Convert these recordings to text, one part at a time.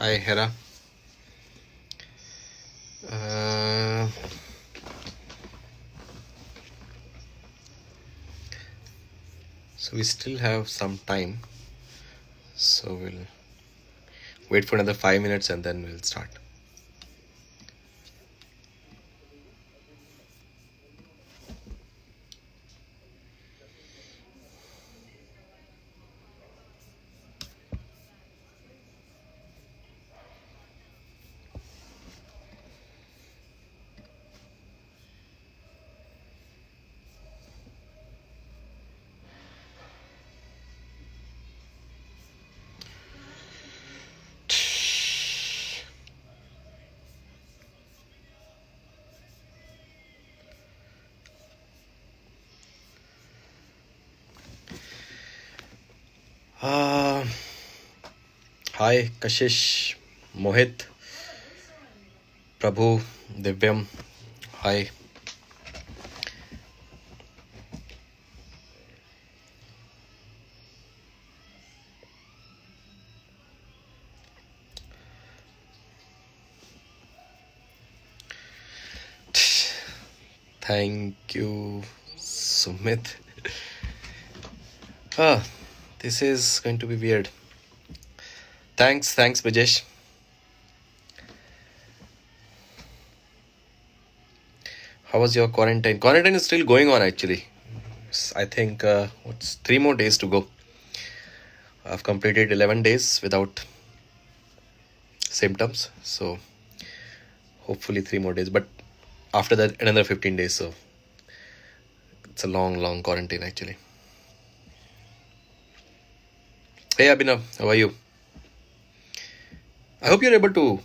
Hi, Hera. Uh, so we still have some time. So we'll wait for another 5 minutes and then we'll start. Uh, Hi, Kashish, Mohit, Prabhu, Divyam. Hi. Thank you, Sumit. Ah, this is going to be weird. Thanks, Brajesh. How was your quarantine? Quarantine is still going on actually. I think what's 3 more days to go. I've completed 11 days without symptoms, so hopefully 3 more days. But after that, another 15 days. So it's a long quarantine actually. Hey Abhinav, how are you? I hope you're able to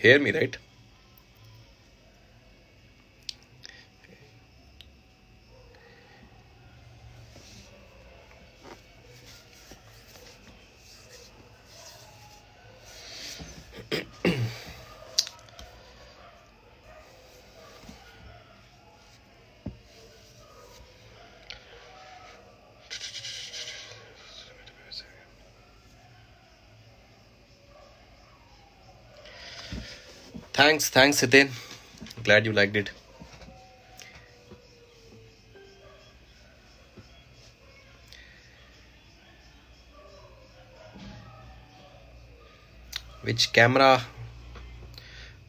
hear me, right? Thanks, Hiten. Glad you liked it. Which camera?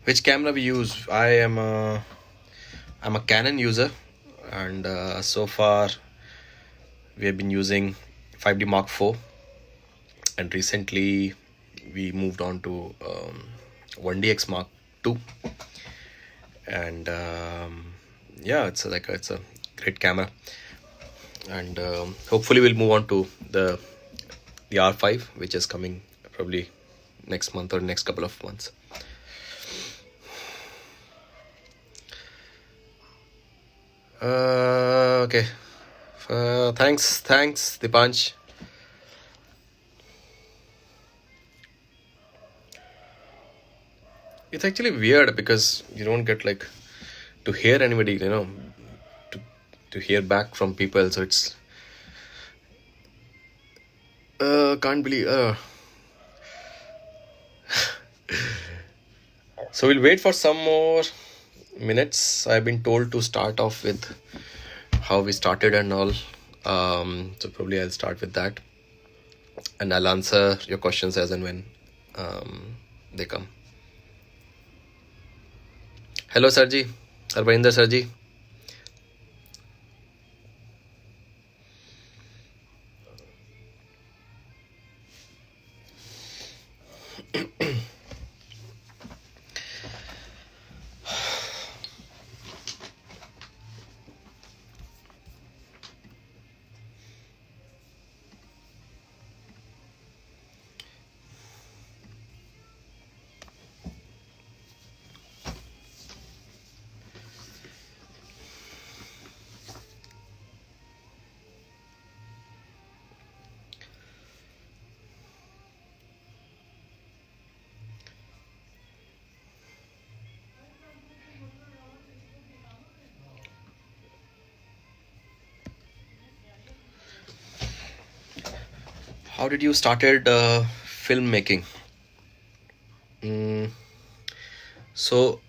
Which camera we use? I'm a Canon user, and so far we have been using 5D Mark IV, and recently we moved on to 1DX Mark II, and yeah, it's a great camera, and hopefully we'll move on to the R5, which is coming probably next month or next couple of months. Okay. Thanks, Dipansh. It's actually weird because you don't get like to hear anybody, to hear back from people. So it's can't believe. So we'll wait for some more minutes. I've been told to start off with how we started and all. So probably I'll start with that, and I'll answer your questions as and when they come. Hello, Sarji. Arbainder Sarji. How did you started filmmaking? Mm, so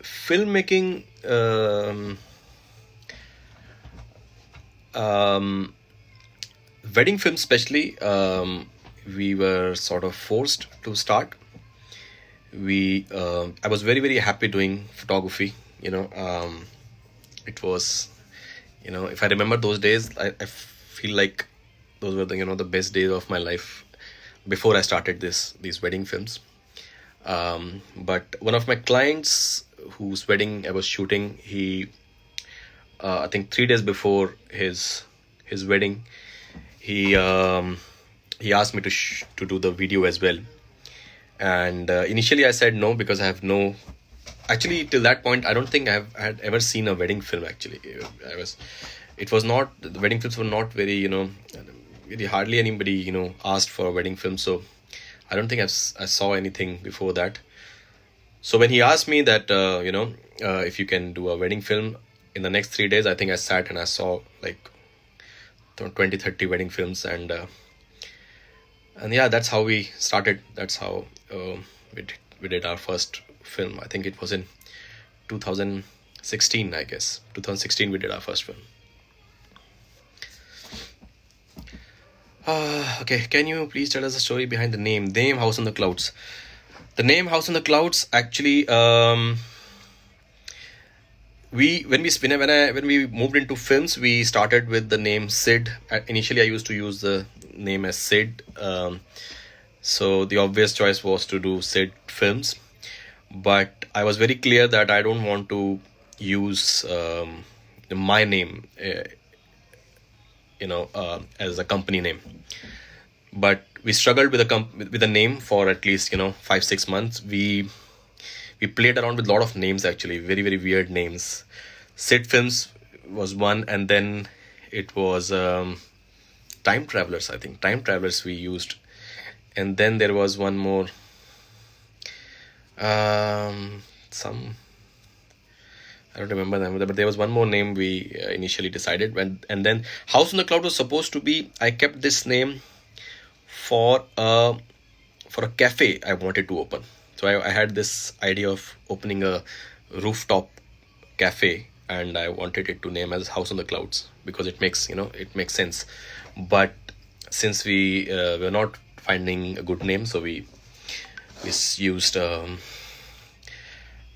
filmmaking, um, wedding film especially, we were sort of forced to start. I was very very happy doing photography. It was, if I remember those days, I feel like those were the best days of my life before I started these wedding films. But one of my clients whose wedding I was shooting, he I think 3 days before his wedding, he he asked me to do the video as well. And initially I said no, because I have no, actually till that point I don't think had ever seen a wedding film. Actually, I was it was not, the wedding films were not very, really hardly anybody asked for a wedding film. So I don't think I saw anything before that. So when he asked me that, if you can do a wedding film in the next 3 days, I think I sat and I saw like 20-30 wedding films. And yeah, that's how we started. That's how we did our first film. I think it was in 2016, I guess. 2016 we did our first film. Okay, can you please tell us the story behind the name House on the Clouds? The name House on the Clouds, actually, when we moved into films, we started with the name Sid. Initially I used to use the name as Sid. So the obvious choice was to do Sid Films, but I was very clear that I don't want to use my name as a company name. But we struggled with a name for at least 5-6 months. We played around with a lot of names, actually, very very weird names. Sid Films was one, and then it was Time Travelers. I think Time Travelers we used, and then there was one more, some, I don't remember them, but there was one more name we initially decided. And then House on the Cloud was supposed to be, I kept this name for a cafe I wanted to open. So I had this idea of opening a rooftop cafe, and I wanted it to name as House on the Clouds because it makes sense. But since we were not finding a good name, so we used House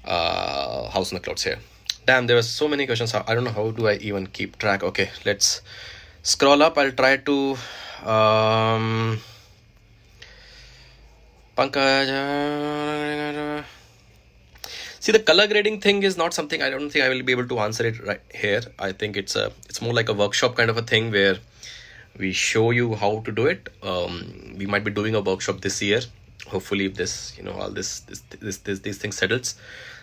on the Clouds here. Damn, there were so many questions. I don't know how do I even keep track. Okay, let's scroll up. I'll try to Pankaj. See, the color grading thing is not something, I don't think I will be able to answer it right here. I think it's more like a workshop kind of a thing where we show you how to do it. We might be doing a workshop this year. Hopefully, if this, all these things settles,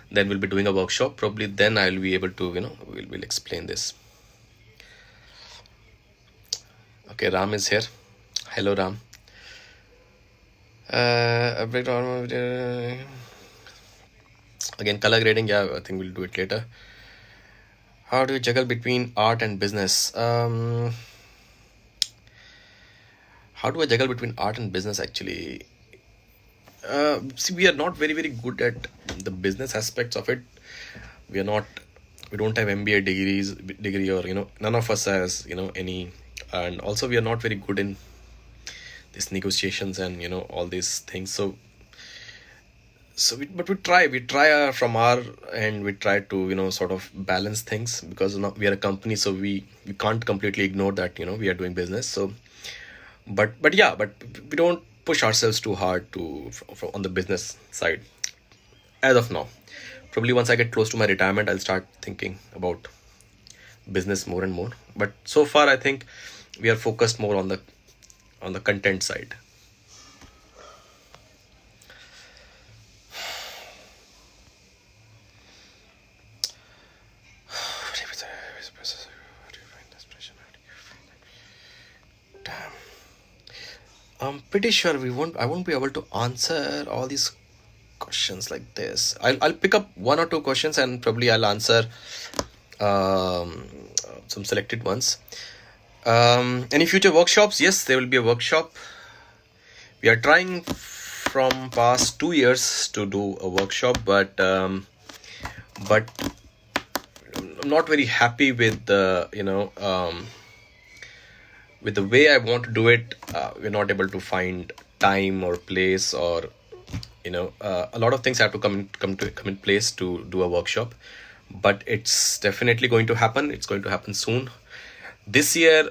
then we'll be doing a workshop. Probably then I'll be able to, we'll explain this. Okay, Ram is here. Hello, Ram. Again, color grading, yeah, I think we'll do it later. How do you juggle between art and business? How do I juggle between art and business, actually? See, we are not very very good at the business aspects of it. We don't have MBA degree, or none of us has any. And also we are not very good in these negotiations and all these things. But we try from our end. We try to sort of balance things, because we are a company, so we can't completely ignore that we are doing business. So but we don't push ourselves too hard on the business side as of now. Probably once I get close to my retirement, I'll start thinking about business more and more. But so far I think we are focused more on the content side. Damn. I'm pretty sure I won't be able to answer all these questions like this. I'll pick up one or two questions, and probably I'll answer some selected ones. Any future workshops? Yes, there will be a workshop. We are trying from past 2 years to do a workshop, but I'm not very happy with the with the way I want to do it. We're not able to find time or place, or a lot of things have to come in place to do a workshop. But it's definitely going to happen. It's going to happen soon. This year,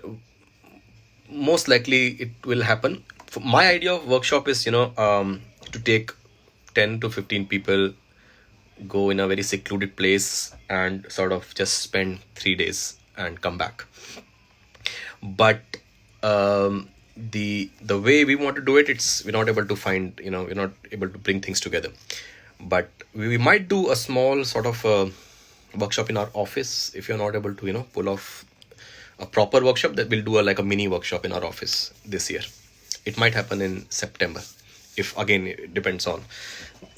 most likely it will happen. My idea of workshop is to take 10 to 15 people, go in a very secluded place and sort of just spend 3 days and come back. But the way we want to do it, we're not able to find, we're not able to bring things together. But we might do a small sort of workshop in our office. If you're not able to pull off a proper workshop, that we'll do like a mini workshop in our office this year. It might happen in September, if again it depends on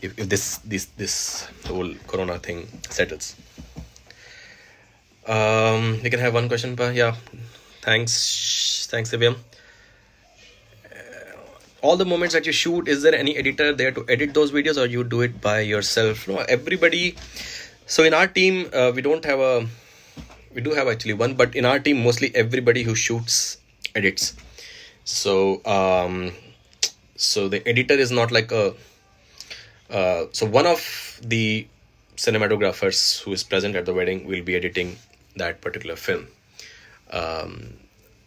if this whole corona thing settles. We can have one question per. Yeah, thanks Divyam. All the moments that you shoot, is there any editor there to edit those videos, or you do it by yourself? No, everybody. So in our team, we do have actually one, but in our team, mostly everybody who shoots edits. So so the editor is not like so one of the cinematographers who is present at the wedding will be editing that particular film.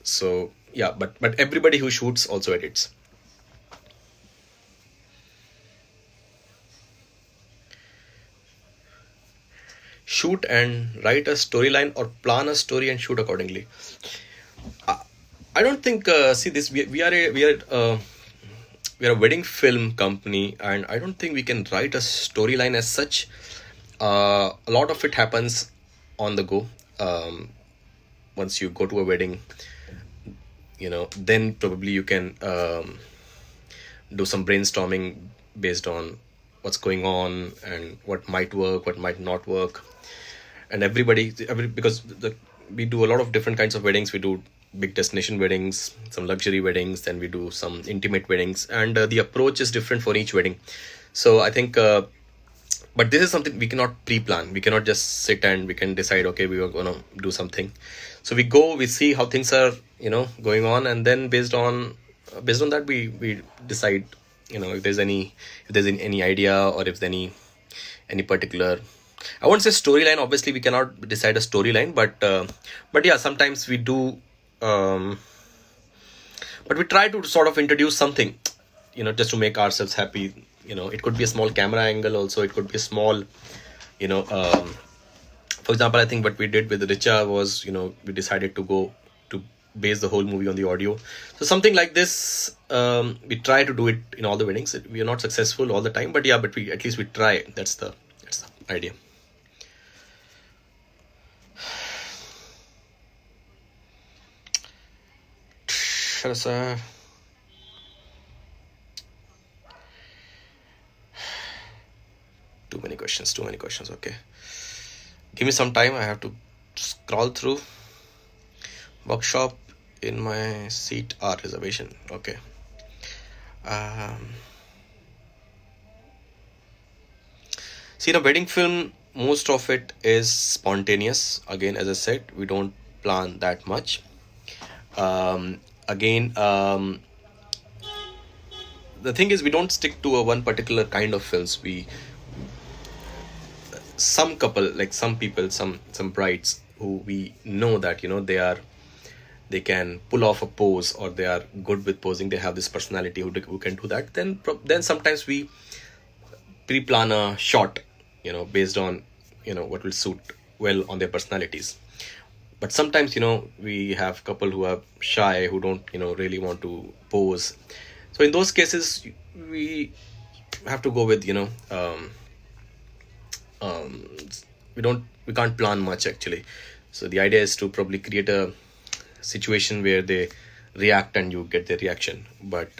So yeah, but everybody who shoots also edits. Shoot and write a storyline, or plan a story and shoot accordingly. I don't think. See this. We are a wedding film company, and I don't think we can write a storyline as such. A lot of it happens on the go. Once you go to a wedding, then probably you can do some brainstorming based on what's going on and what might work, what might not work. And because we do a lot of different kinds of weddings. We do big destination weddings, some luxury weddings, then we do some intimate weddings, and the approach is different for each wedding. So I think but this is something we cannot pre-plan. We cannot just sit and we can decide, okay, we are going to do something. So we see how things are going on, and then based on that we decide if there's any idea, or if there's any particular, I won't say storyline. Obviously we cannot decide a storyline, but yeah, sometimes we do. But we try to sort of introduce something, just to make ourselves happy. It could be a small camera angle also. It could be a small, for example, I think what we did with Richa was, we decided to base the whole movie on the audio. So something like this, we try to do it in all the weddings. We are not successful all the time, but yeah, but at least we try. That's the idea. Sir. Too many questions. Okay, give me some time. I have to scroll through. Workshop in my seat or reservation. Okay. See, in a wedding film, most of it is spontaneous. Again, as I said, we don't plan that much. The thing is, we don't stick to one particular kind of films. Some couple, like some people, some brides who we know that they can pull off a pose, or they are good with posing. They have this personality who can do that. Then sometimes we pre-plan a shot, based on what will suit well on their personalities. But sometimes we have couple who are shy, who don't really want to pose. So in those cases we have to go with we can't plan much actually. So the idea is to probably create a situation where they react and you get their reaction, but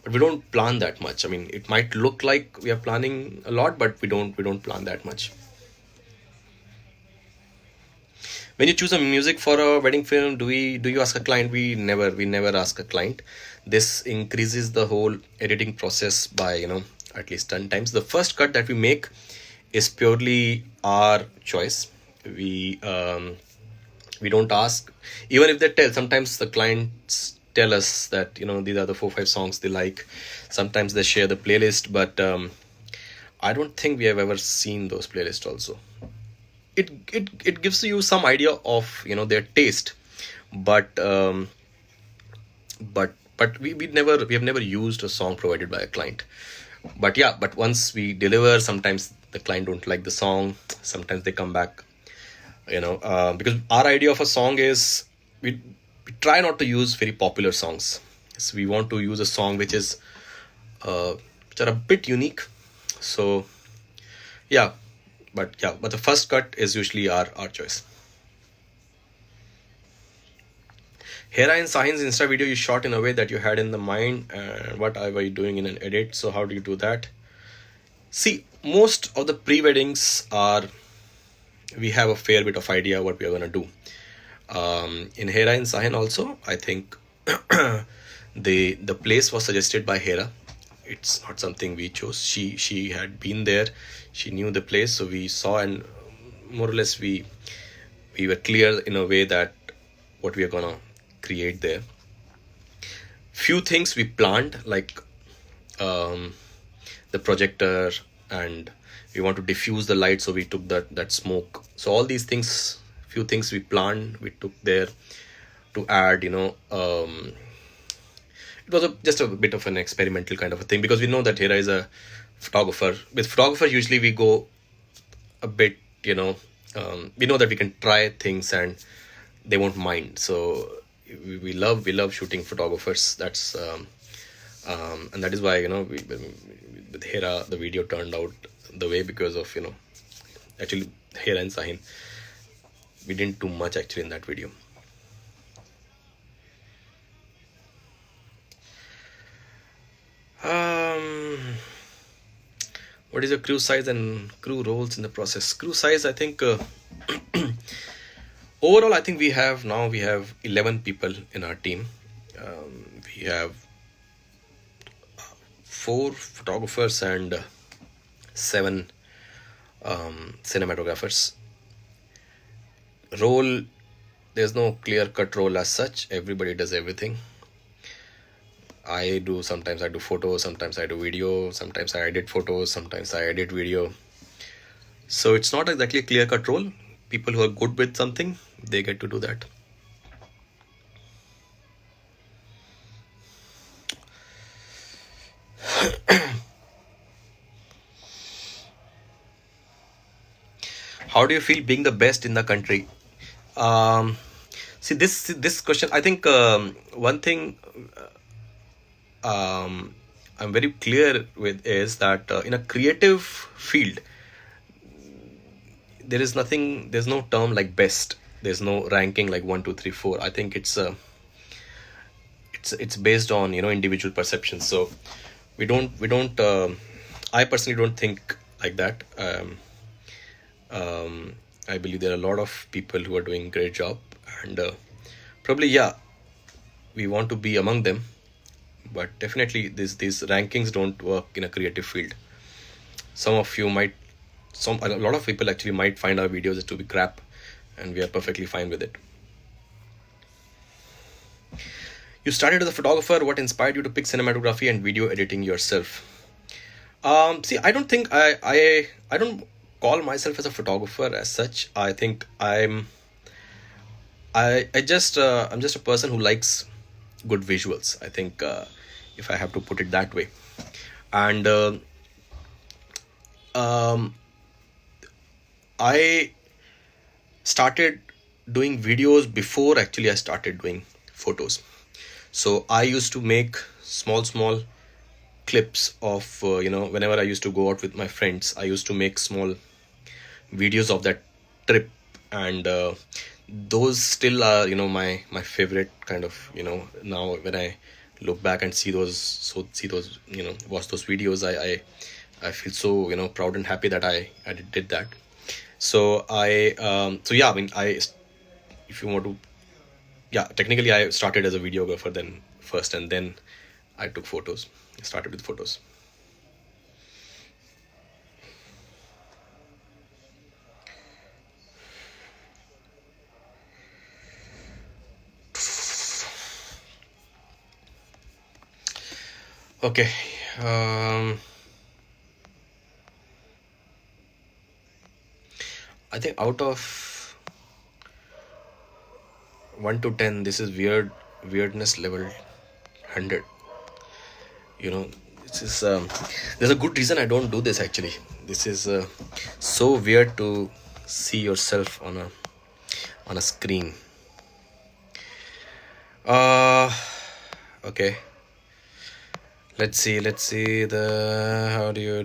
we don't plan that much. I mean, it might look like we are planning a lot, but we don't plan that much. When you choose a music for a wedding film, do you ask a client? We never ask a client. This increases the whole editing process by, at least 10 times. The first cut that we make is purely our choice. We don't ask, even if they tell. Sometimes the clients tell us that, these are the 4 5 songs they like. Sometimes they share the playlist, but I don't think we have ever seen those playlists also. It gives you some idea of, their taste, but we have never used a song provided by a client. But yeah, but once we deliver, sometimes the client don't like the song. Sometimes they come back, because our idea of a song is, we try not to use very popular songs. So we want to use a song which are a bit unique. So yeah, but the first cut is usually our choice. Hera and Sahin's Insta video you shot in a way that you had in the mind, and what were you doing in an edit? So how do you do that? See, most of the pre-weddings are, we have a fair bit of idea what we are gonna do. In Hera and Sahin also, I think the place was suggested by Hera. It's not something we chose. She had been there, she knew the place, so we saw, and more or less we were clear in a way that what we are gonna create there. Few things we planned, like the projector, and we want to diffuse the light, so we took that smoke. So all these things, few things we planned, we took there to add. It was just a bit of an experimental kind of a thing, because we know that Hera is a photographer. With photographers, usually we go a bit, we know that we can try things and they won't mind. So we love shooting photographers. That's and that is why, with Hera the video turned out the way, because of, actually Hera and Sahin, we didn't do much actually in that video. What is your crew size and crew roles in the process? Crew size, I think overall, I think we have 11 people in our team. We have 4 photographers and 7 cinematographers. Role, there's no clear cut role as such. Everybody does everything. Sometimes I do photos, sometimes I do video, sometimes I edit photos, sometimes I edit video. So it's not exactly a clear cut role. People who are good with something, they get to do that. How do you feel being the best in the country? See, this question, I think one thing I'm very clear with is that in a creative field, there's no term like best. There's no ranking like 1 2 3 4. I think it's based on, individual perceptions. So we don't I personally don't think like that. I believe there are a lot of people who are doing great job, and probably, yeah, we want to be among them. But definitely these rankings don't work in a creative field. A lot of people actually might find our videos to be crap, and we are perfectly fine with it. You started as a photographer. What inspired you to pick cinematography and video editing yourself? See, I don't think I don't call myself as a photographer as such. I think I'm just a person who likes good visuals. I think if I have to put it that way, and I started doing videos before actually I started doing photos. So I used to make small clips of whenever I used to go out with my friends, I used to make small videos of that trip, and those still are my favorite kind of. Now when I look back and see those watch those videos, I feel so proud and happy that I did that. So I mean, I if you want to, yeah, technically I started as a videographer then first, and then I took photos. I started with photos. Okay. I think out of 1 to 10, this is weirdness level 100. You know, this is there's a good reason I don't do this actually. This is so weird to see yourself on a screen. Okay. Let's see the how do you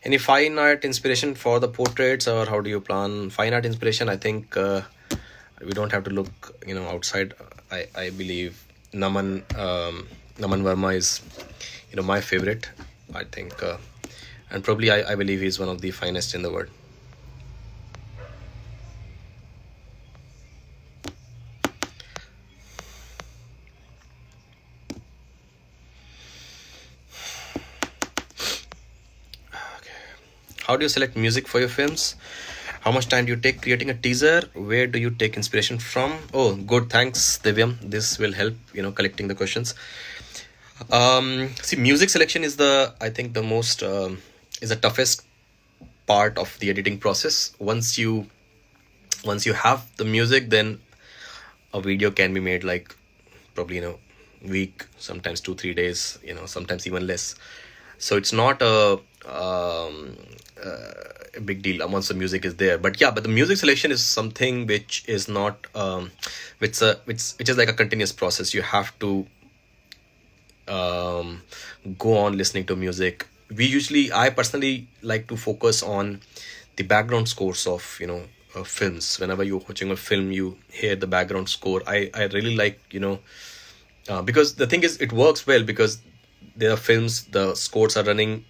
any fine art inspiration for the portraits, or how do you plan fine art inspiration? I think we don't have to look, outside. I believe Naman Verma is, my favorite. I think, and probably I believe he's one of the finest in the world. How do you select music for your films? How much time do you take creating a teaser? Where do you take inspiration from? Oh, good. Thanks, Divyam. This will help, collecting the questions. See, music selection is I think the most, is the toughest part of the editing process. Once you have the music, then a video can be made like probably, week, sometimes 2-3 days, sometimes even less. So it's not a big deal once the music is there. But the music selection is something which is not which is like a continuous process. You have to go on listening to music. I personally like to focus on the background scores of films. Whenever you're watching a film, you hear the background score. I really like, because the thing is, it works well because there are films, the scores are running,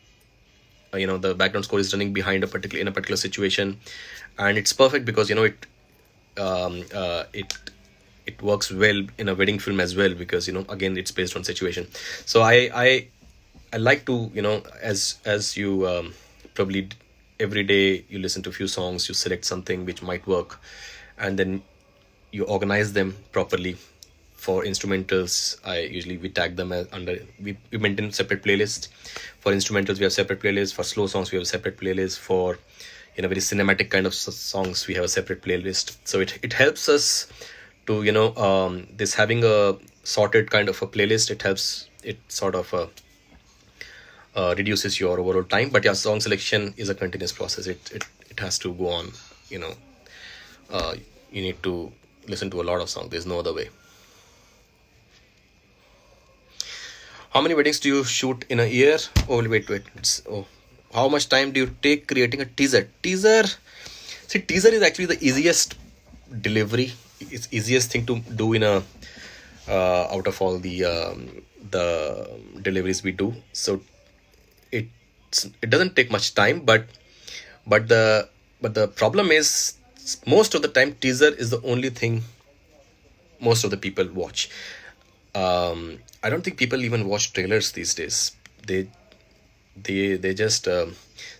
the background score is running behind in a particular situation, and it's perfect because it works well in a wedding film as well, because again, it's based on situation. So I like to, as you probably every day you listen to a few songs, you select something which might work, and then you organize them properly. For instrumentals, we tag them as we maintain separate playlists. For instrumentals, we have separate playlists. For slow songs, we have a separate playlist. For very cinematic kind of songs, we have a separate playlist. So it helps us to this having a sorted kind of a playlist. It sort of reduces your overall time. But song selection is a continuous process. It has to go on. You need to listen to a lot of songs. There's no other way. How many weddings do you shoot in a year? Oh, wait. How much time do you take creating a teaser? Teaser is actually the easiest delivery. It's easiest thing to do in a out of all the deliveries we do. So it doesn't take much time, but the problem is, most of the time teaser is the only thing most of the people watch. I don't think people even watch trailers these days. They just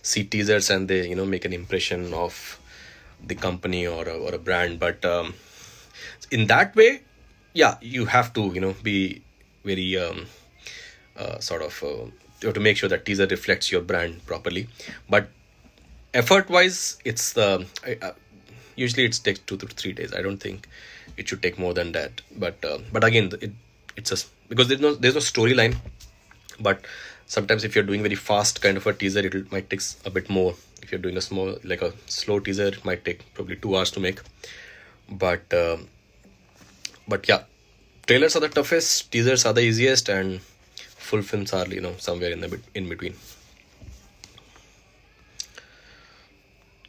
see teasers and they make an impression of the company or a brand. But in that way, you have to be very you have to make sure that teaser reflects your brand properly. But effort wise, it's usually it takes 2 to 3 days. I don't think it should take more than that. But again, it's just because there's no storyline. But sometimes if you're doing very fast kind of a teaser, it might take a bit more. If you're doing a slow teaser, it might take probably 2 hours to make. But trailers are the toughest, teasers are the easiest, and full films are somewhere in between.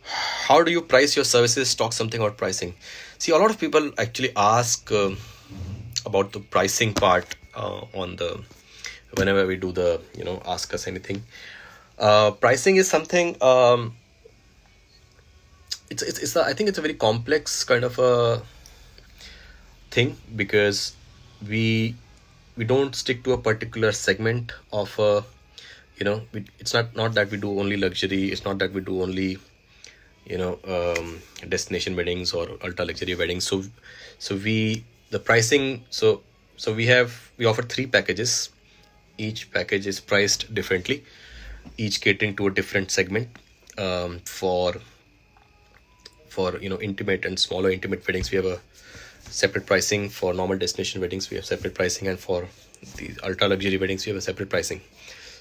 How do you price your services? Talk something about pricing. See, a lot of people actually ask about the pricing part whenever we do the ask us anything. Pricing is something I think it's a very complex kind of a thing, because we we don't stick to a particular segment of it's not that we do only luxury. It's not that we do only destination weddings or ultra luxury weddings. So we the pricing, we offer three packages. Each package is priced differently, each catering to a different segment. For intimate and smaller intimate weddings, we have a separate pricing. For normal destination weddings, we have separate pricing, and for the ultra luxury weddings, we have a separate pricing.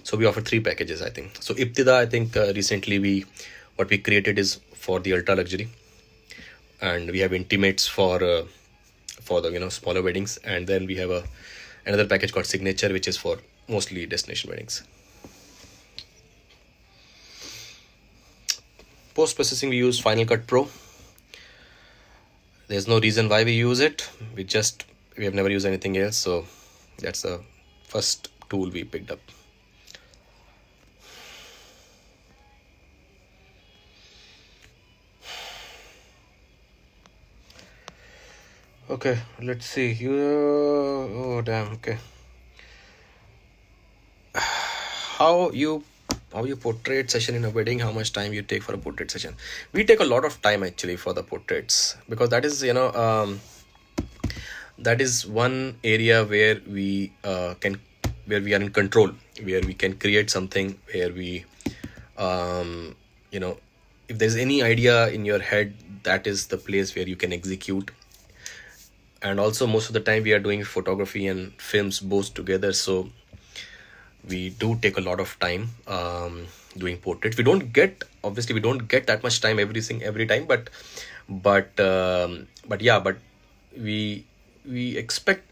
So we offer three packages, I think. So Ibtida, I think recently what we created is for the ultra luxury, and we have intimates for the smaller weddings, and then we have another package called Signature, which is for mostly destination weddings. Post processing, we use Final Cut Pro. There's no reason why we use it. We have never used anything else, so that's the first tool we picked up. Okay, let's see. Oh damn. Okay. How you portrait session in a wedding? How much time you take for a portrait session? We take a lot of time actually for the portraits, because that is that is one area where we are in control, where we can create something, where we if there's any idea in your head, that is the place where you can execute. And also, most of the time we are doing photography and films both together, so we do take a lot of time doing portraits. We don't get that much time every time, but we expect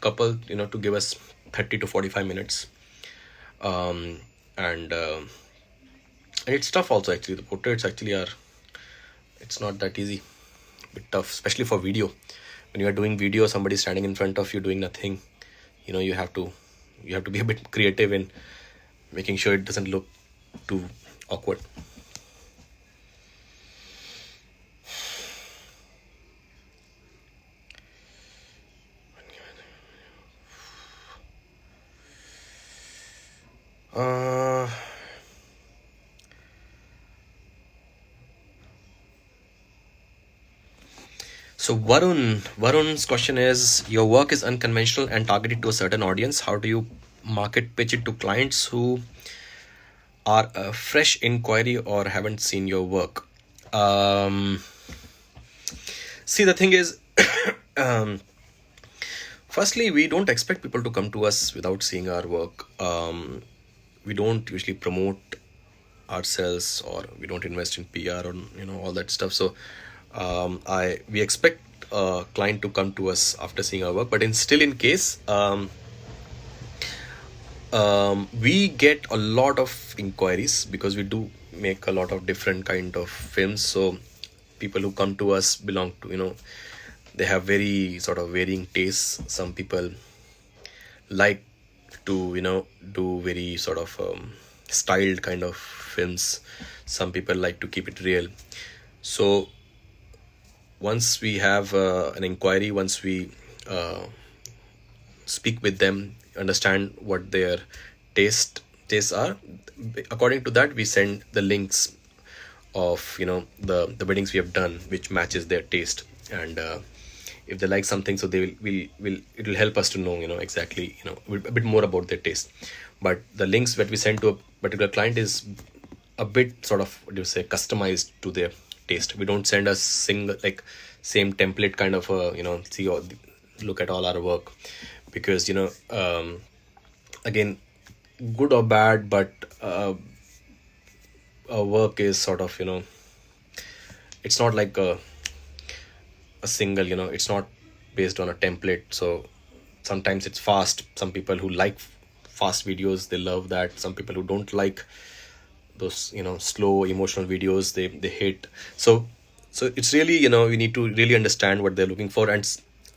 couple to give us 30 to 45 minutes, and it's tough also. Actually, the portraits it's not that easy, a bit tough, especially for video. When you are doing video, somebody standing in front of you doing nothing, you have to be a bit creative in making sure it doesn't look too awkward. So Varun's question is, your work is unconventional and targeted to a certain audience. How do you market pitch it to clients who are a fresh inquiry or haven't seen your work? See, the thing is, firstly, we don't expect people to come to us without seeing our work. We don't usually promote ourselves, or we don't invest in PR or all that stuff. So we expect a client to come to us after seeing our work, but in case we get a lot of inquiries, because we do make a lot of different kind of films. So people who come to us belong to they have very sort of varying tastes. Some people like to do very sort of styled kind of films. Some people like to keep it real. So once we have an inquiry, once we speak with them, understand what their tastes are, according to that we send the links of the weddings we have done which matches their taste. And if they like something, so they will it will help us to know exactly a bit more about their taste. But the links that we send to a particular client is a bit sort of, what do you say, customized to their taste. We don't send a single same template kind of see or look at all our work, because again, good or bad, but our work is sort of it's not like a single it's not based on a template. So sometimes it's fast. Some people who like fast videos, they love that. Some people who don't like those slow emotional videos, they hate. So it's really we need to really understand what they're looking for, and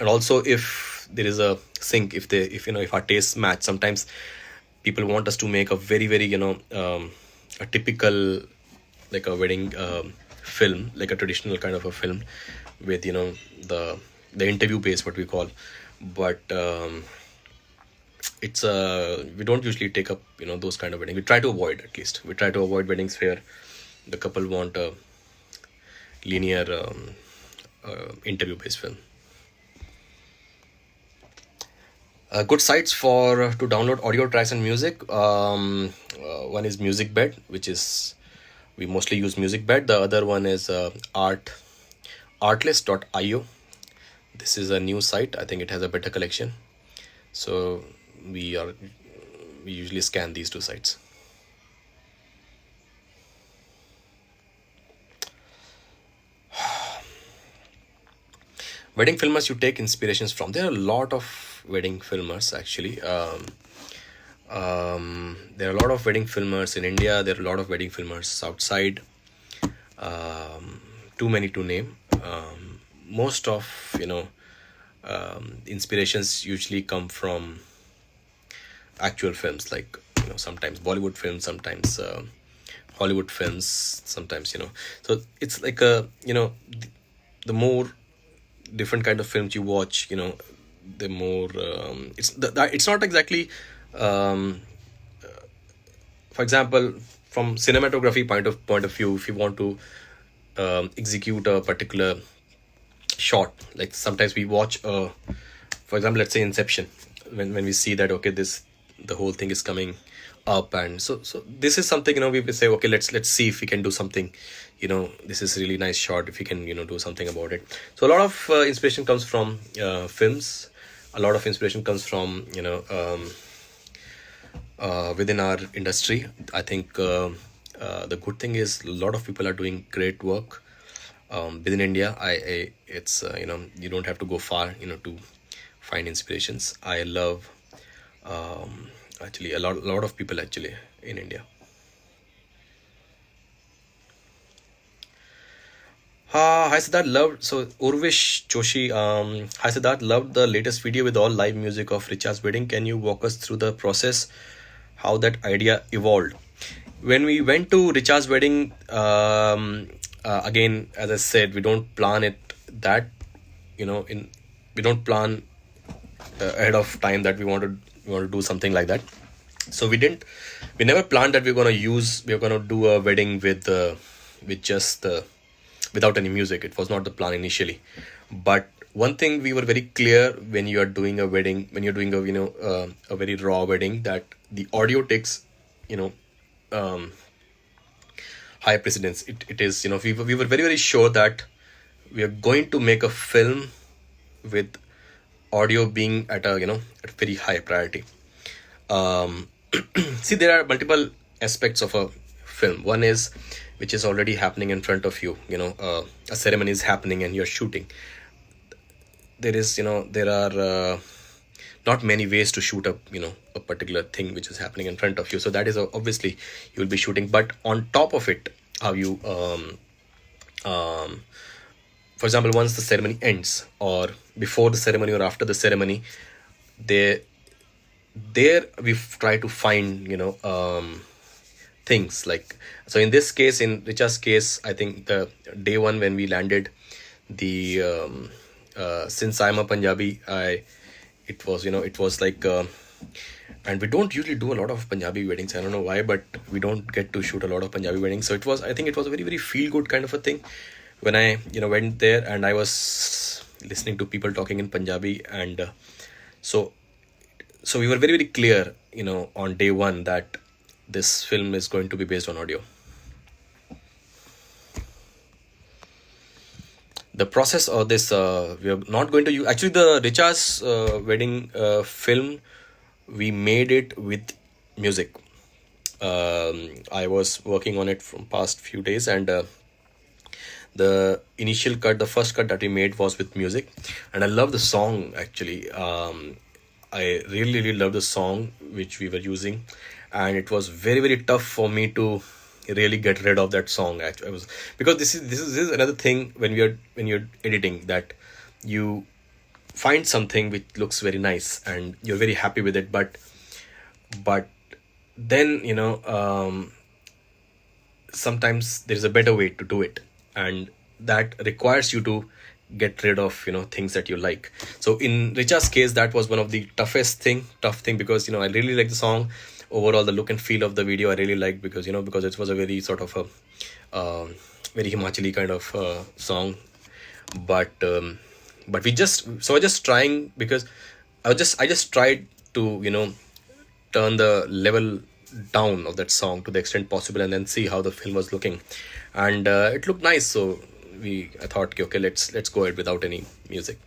also if there is a sync, if our tastes match. Sometimes people want us to make a very very a typical, like a wedding film, like a traditional kind of a film with, you know, the interview base, what we call. But it's we don't usually take up, you know, those kind of weddings. We try to avoid, at least we try to avoid weddings where the couple want a linear interview based film. Good sites for to download audio tracks and music. One is MusicBed, which is, we mostly use MusicBed. The other one is artlist.io. This is a new site. I think it has a better collection. So we usually scan these two sites. Wedding filmers you take inspirations from. There are a lot of wedding filmers actually. There are a lot of wedding filmers in India. There are a lot of wedding filmers outside. Too many to name. Most of, you know, inspirations usually come from actual films, like, you know, sometimes Bollywood films, sometimes Hollywood films, sometimes, you know. So it's like a, you know, the more different kind of films you watch, you know, the more it's not exactly for example, from cinematography point of view, if you want to execute a particular shot, like sometimes we watch for example, let's say Inception, when we see that, okay, the whole thing is coming up, and so this is something, you know, we say, okay, let's see if we can do something, you know, this is a really nice shot, if we can, you know, do something about it. So a lot of inspiration comes from films. A lot of inspiration comes from, you know, within our industry. I think the good thing is a lot of people are doing great work within India. It's you know, you don't have to go far, you know, to find inspirations. I love actually a lot of people actually in India. Hi Siddharth, loved, so Urvish Joshi. Hi Siddharth, loved the latest video with all live music of Richa's wedding. Can you walk us through the process, how that idea evolved? When we went to Richa's wedding, again, as I said, we don't plan it that, you know, we don't plan ahead of time that we want to do something like that. So we never planned that we're going to do a wedding with just without any music. It was not the plan initially. But one thing we were very clear, when you are doing a wedding, when you're doing a, you know, a very raw wedding, that the audio takes, you know, high precedence. It is, you know, we were very, very sure that we are going to make a film with audio being at a, you know, at a very high priority. See, there are multiple aspects of a film. One is, which is already happening in front of you, you know, a ceremony is happening and you're shooting. There is, you know, there are not many ways to shoot up, you know, a particular thing which is happening in front of you. So that is obviously you will be shooting. But on top of it, how you for example, once the ceremony ends, or before the ceremony or after the ceremony, there we try to find, you know, things like, so in this case, in Richa's case, I think the day one when we landed, the since I'm a Punjabi, it was, you know, it was like and we don't usually do a lot of Punjabi weddings. I don't know why, but we don't get to shoot a lot of Punjabi weddings. So I think it was a very, very feel good kind of a thing when I, you know, went there and I was listening to people talking in Punjabi, and so we were very, very clear, you know, on day one that this film is going to be based on audio. The process of this, we are not going to use, actually the Richa's wedding film, we made it with music. I was working on it from past few days, and the initial cut, the first cut that we made was with music, and I love the song actually. I really, really love the song which we were using, and it was very, very tough for me to really get rid of that song. Actually, because this is another thing when you're editing, that you find something which looks very nice and you're very happy with it, but then, you know, sometimes there's a better way to do it, and that requires you to get rid of things that you like. So in Richa's case, that was one of the tough thing, because I really like the song. Overall, the look and feel of the video I really liked, because because it was a very sort of a very Himachali kind of song. But we just so I just trying, because I just tried to turn the level down of that song to the extent possible, and then see how the film was looking, and it looked nice. So I thought, okay, let's go ahead without any music.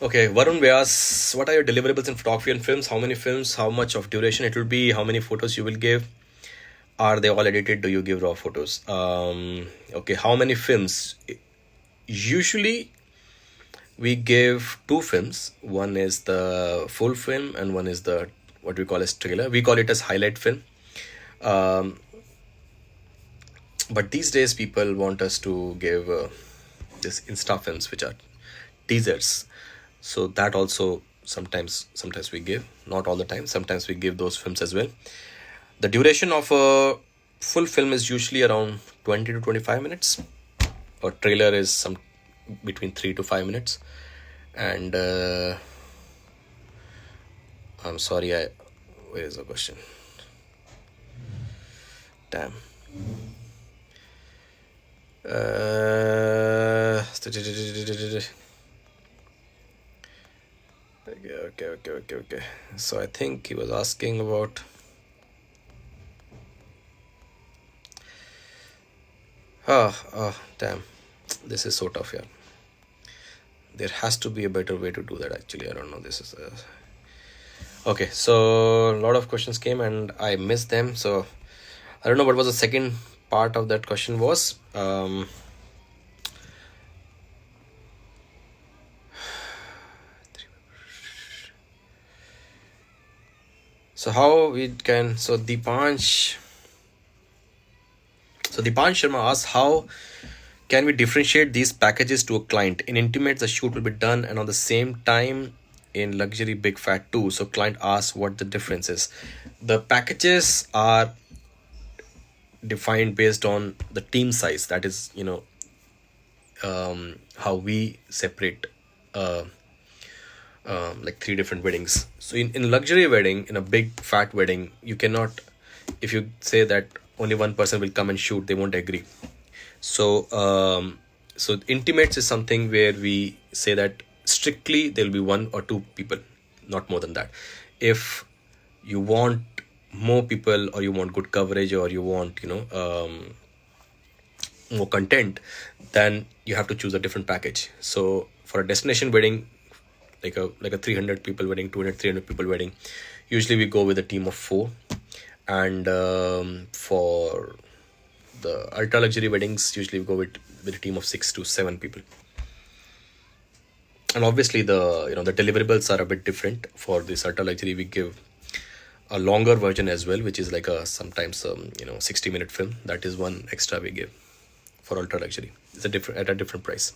Okay, Varun Vyas, what are your deliverables in photography and films? How many films? How much of duration it will be? How many photos you will give? Are they all edited? Do you give raw photos? Okay, how many films? Usually, we give two films. One is the full film, and one is the what we call as trailer. We call it as highlight film. Um, but these days, people want us to give this Insta films, which are teasers. So that also sometimes we give, not all the time. Sometimes we give those films as well. The duration of a full film is usually around 20 to 25 minutes. A trailer is some between 3 to 5 minutes. And I'm sorry, where is the question? Damn. Okay. So I think he was asking about. Damn. This is so tough, yeah. There has to be a better way to do that, actually. I don't know. This is. Okay, so a lot of questions came and I missed them. So I don't know what was the second part of that question was. So how we can, so Dipansh Sharma asks, how can we differentiate these packages to a client? In intimate, the shoot will be done and on the same time in luxury big fat too. So client asks what the difference is. The packages are defined based on the team size. That is, how we separate like 3 different weddings. So in luxury wedding, in a big fat wedding, you cannot, if you say that only one person will come and shoot, they won't agree. So so intimates is something where we say that strictly there will be 1 or 2 people, not more than that. If you want more people, or you want good coverage, or you want more content, then you have to choose a different package. So for a destination wedding, like a 300 people wedding, 300 people wedding, usually we go with a team of 4. And for the ultra luxury weddings, usually we go with a team of 6 to 7 people. And obviously the the deliverables are a bit different. For this ultra luxury, we give a longer version as well, which is like a sometimes 60-minute film. That is one extra we give for ultra luxury. It's at a different price.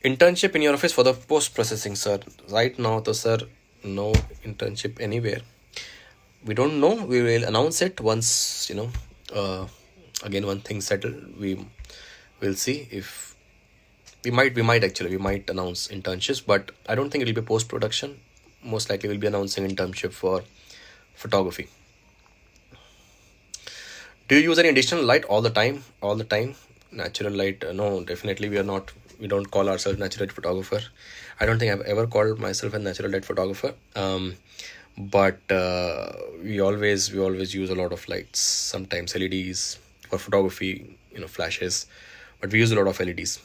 Internship in your office for the post processing, sir? Right now, though, sir, no internship anywhere. We don't know. We will announce it once again, one thing settled. We will see if we might announce internships, but I don't think it will be post production. Most likely, we'll be announcing internship for photography. Do you use any additional light all the time? Natural light? No, definitely we are not. We don't call ourselves natural light photographer. I don't think I've ever called myself a natural light photographer. But we always use a lot of lights. Sometimes LEDs for photography, flashes, but we use a lot of LEDs.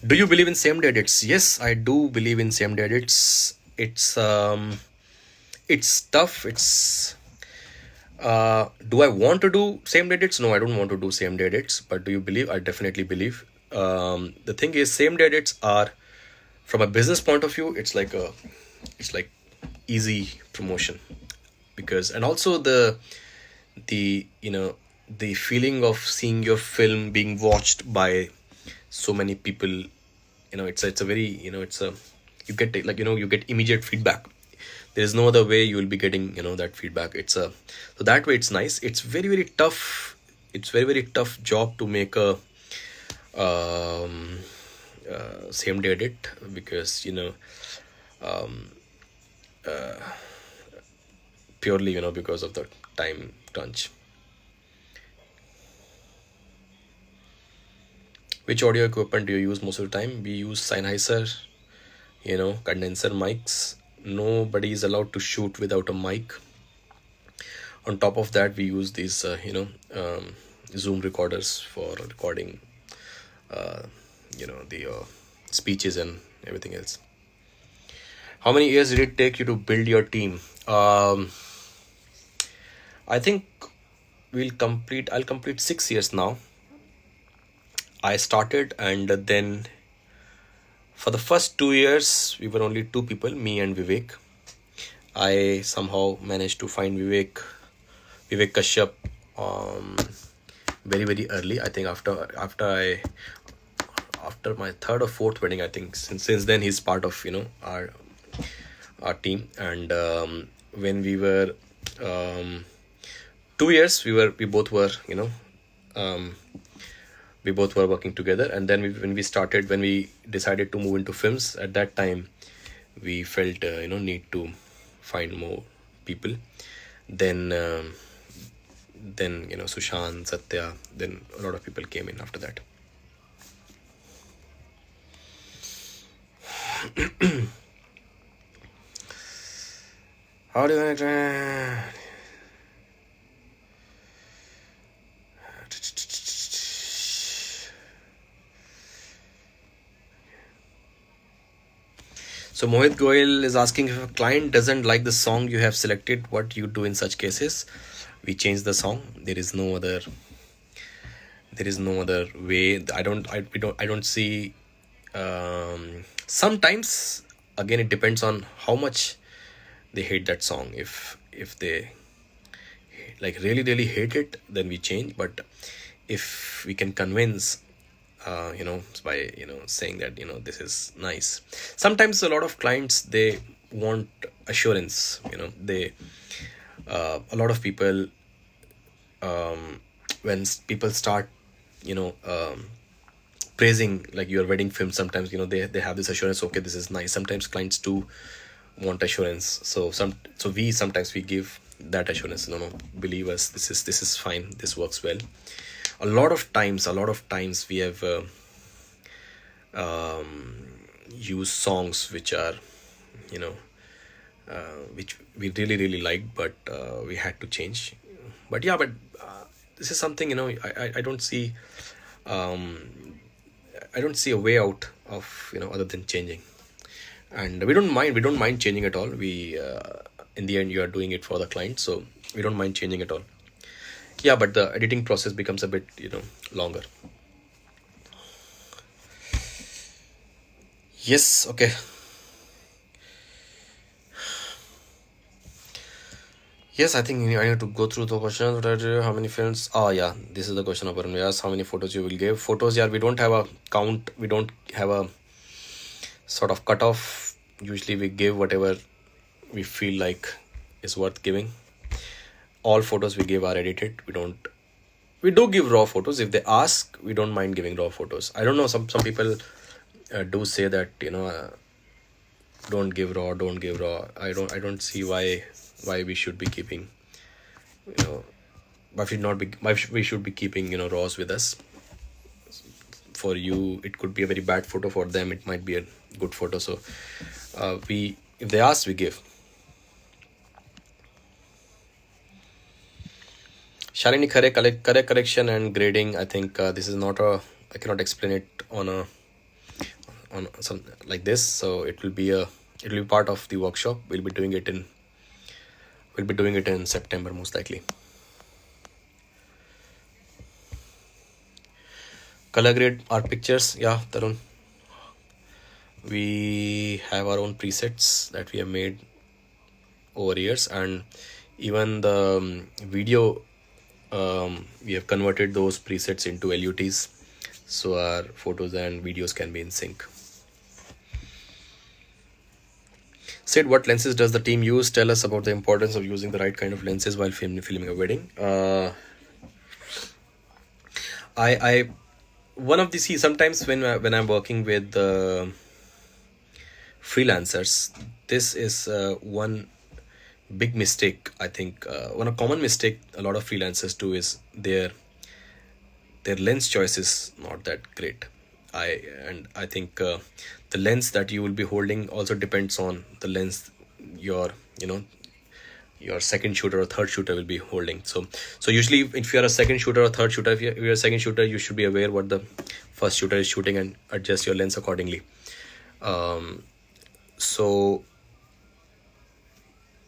Do you believe in same day edits? Yes, I do believe in same day edits. It's tough. Do I want to do same day edits? No, I don't want to do same day edits. But do you believe? I definitely believe. The thing is, same day edits are, from a business point of view, it's like easy promotion, because, and also the the feeling of seeing your film being watched by so many people, it's a very, it's a, you get like, you get immediate feedback. There is no other way you will be getting, that feedback. It's a, so that way it's nice. It's very very tough. It's very very tough job to make a same day edit, because purely, because of the time crunch. Which audio equipment do you use most of the time? We use Sennheiser, condenser mics. Nobody is allowed to shoot without a mic. On top of that, we use these, Zoom recorders for recording, the speeches and everything else. How many years did it take you to build your team? I think I'll complete 6 years now. I started, and then for the first 2 years, we were only two people, me and Vivek. I somehow managed to find Vivek Kashyap, very very early. I think after my third or fourth wedding. I think since then he's part of, our team. And when we were 2 years, we both were, we both were working together. And then when we decided to move into films, at that time we felt, need to find more people. Then Sushant, Satya, then a lot of people came in after that. How do you try? So Mohit Goyal is asking, if a client doesn't like the song you have selected, what you do in such cases? We change the song. There is no other way. I don't see. Sometimes, again, it depends on how much they hate that song. If they like really really hate it, then we change. But if we can convince, by saying that, this is nice. Sometimes a lot of clients, they want assurance. They a lot of people, when people start, praising like your wedding film, sometimes, they have this assurance, okay, this is nice. Sometimes clients do want assurance, so we sometimes we give that assurance. No, believe us, this is fine, this works well. A lot of times we have used songs which are, which we really really liked, but we had to change. But yeah, this is something, I don't see a way out of, other than changing. And we don't mind changing at all. We in the end, you are doing it for the client, so we don't mind changing at all. Yeah, but the editing process becomes a bit, longer. Yes, okay. Yes, I think I need to go through the questions. How many films? Oh yeah, this is the question of yes, how many photos you will give? Photos, yeah, we don't have a count. We don't have a sort of cutoff. Usually we give whatever we feel like is worth giving. All photos we give are edited. We do give raw photos. If they ask, we don't mind giving raw photos. I don't know, some people do say that, don't give raw. I don't see why we should be keeping, why we should be keeping, raws with us. For you it could be a very bad photo, for them it might be a good photo. So if they ask, we give. Shalini, correct correction and grading. I think this is not I cannot explain it on some like this. So it will be part of the workshop. We'll be doing it in September, most likely. Color grade our pictures. Yeah, Tarun. We have our own presets that we have made over years, and even the video we have converted those presets into LUTs, so our photos and videos can be in sync. Sid, what lenses does the team use? Tell us about the importance of using the right kind of lenses while filming a wedding. I one of the see sometimes when I'm working with freelancers, this is one big mistake. I think one a common mistake a lot of freelancers do is their lens choice is not that great. I think the lens that you will be holding also depends on the lens your your second shooter or third shooter will be holding. So usually if you're a second shooter or third shooter, if you're a second shooter, you should be aware what the first shooter is shooting and adjust your lens accordingly. So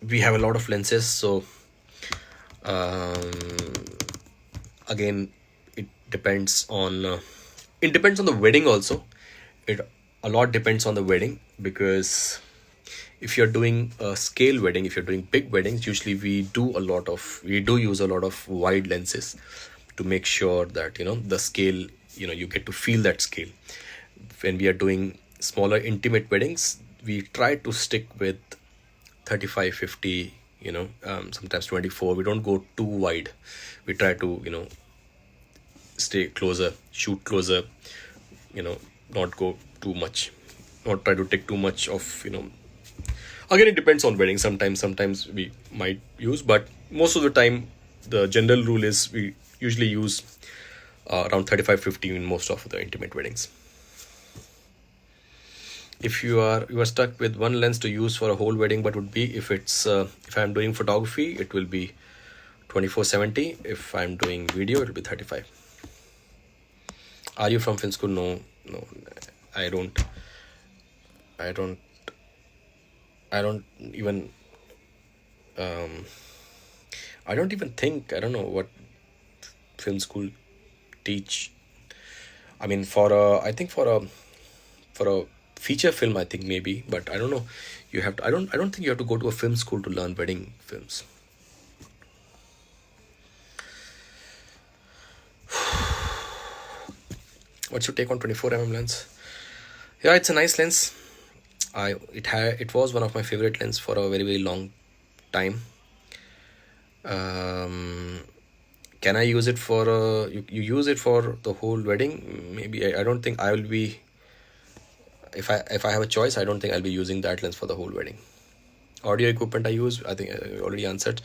we have a lot of lenses, so again it depends on the wedding also. It a lot depends on the wedding, because if you're doing a scale wedding, if you're doing big weddings, usually we do use a lot of wide lenses to make sure that the scale, you get to feel that scale. When we are doing smaller intimate weddings, we try to stick with 35, 50, sometimes 24. We don't go too wide. We try to stay closer, shoot closer, not go too much, not try to take too much of again it depends on wedding. Sometimes we might use, but most of the time the general rule is we usually use around 35, 50 in most of the intimate weddings. If you are stuck with one lens to use for a whole wedding, but would be if I'm doing photography, it will be 24-70. If I'm doing video, it will be 35. Are you from film school? No, I don't even I don't even think, I don't know what film school teach. I mean, I think for a feature film, I think maybe, but I don't know. I don't think you have to go to a film school to learn wedding films. What's your take on 24mm lens? Yeah, it's a nice lens. It was one of my favorite lens for a very, very long time. Can I use it for you use it for the whole wedding? Maybe. I don't think I will be. If I have a choice, I don't think I'll be using that lens for the whole wedding. Audio equipment I use, I think I already answered.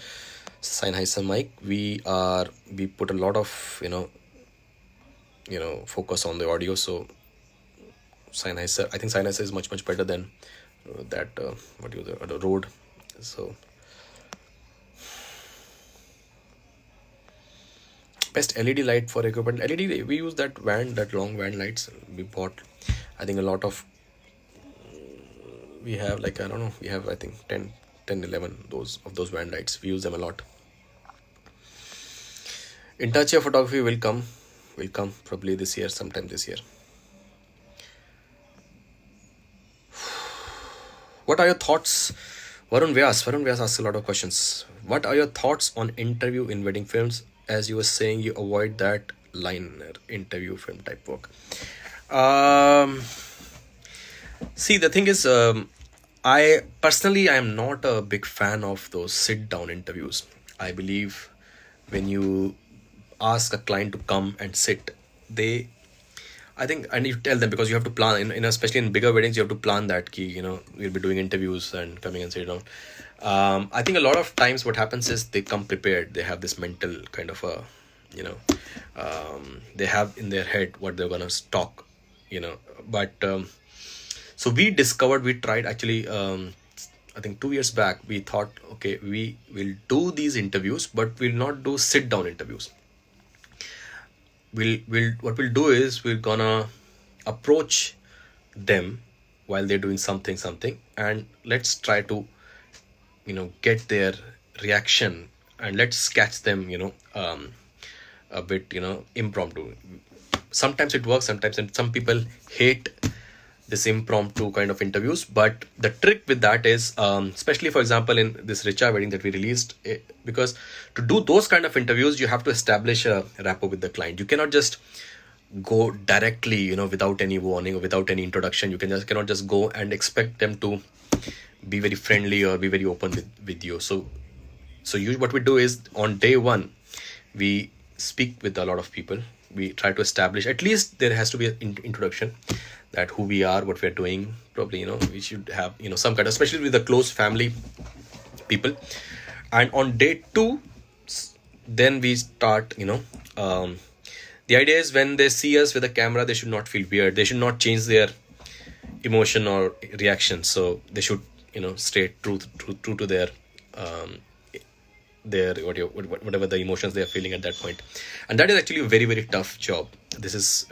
Sennheiser mic. We put a lot of focus on the audio, so Sennheiser. I think Sennheiser is much better than that. The Rode. So best LED light for equipment. LED, we use that long WAN lights we bought. I think a lot of we have I don't know. We have I think 10, 11 those WAN lights. We use them a lot. Intouch photography will come probably this year, sometime this year. What are your thoughts? Varun Vyas asks a lot of questions. What are your thoughts on interview in wedding films? As you were saying, you avoid that liner interview film type work. See, the thing is, I am not a big fan of those sit down interviews. I believe when you ask a client to come and sit, and you tell them, because you have to plan especially in bigger weddings, you have to plan that we'll be doing interviews and coming and sit down. I think a lot of times what happens is they come prepared. They have this mental kind of they have in their head what they're gonna talk, but so we tried actually, I think 2 years back, we thought, okay, we will do these interviews, but we'll not do sit down interviews. What we'll do is we're gonna approach them while they're doing something, and let's try to get their reaction, and let's catch them a bit impromptu. Sometimes it works, sometimes, and some people hate this impromptu kind of interviews. But the trick with that is, especially for example in this Richa wedding that we released, because to do those kind of interviews you have to establish a rapport with the client. You cannot just go directly, without any warning or without any introduction. You cannot just go and expect them to be very friendly or be very open with you. So what we do is, on day one we speak with a lot of people. We try to establish, at least there has to be an introduction, that who we are, what we are doing. Probably we should have some kind of, especially with the close family people. And on day two, then we start, the idea is, when they see us with a camera, they should not feel weird, they should not change their emotion or reaction. So they should stay true to their whatever the emotions they are feeling at that point. And that is actually a very, very tough job. This is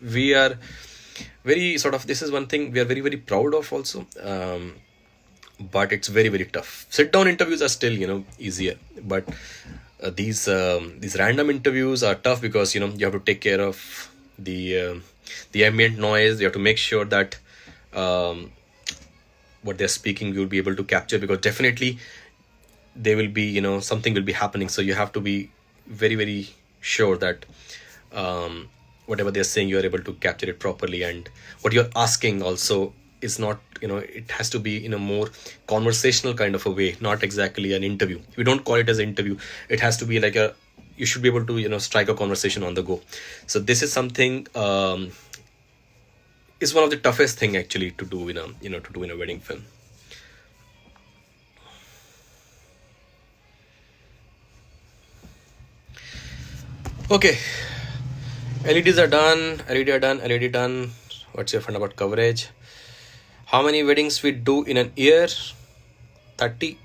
we are very sort of, this is one thing we are very, very proud of also, but it's very, very tough. Sit down interviews are still easier, but these random interviews are tough, because you have to take care of the ambient noise. You have to make sure that what they're speaking you'll be able to capture, because definitely there will be something will be happening. So you have to be very, very sure that whatever they're saying you are able to capture it properly, and what you're asking also is not it has to be in a more conversational kind of a way, not exactly an interview. We don't call it as an interview. It has to be like you should be able to strike a conversation on the go. So this is something is one of the toughest thing actually to do in a wedding film. Okay, LEDs are done, LED done. What's your fun about coverage? How many weddings we do in an year? 30.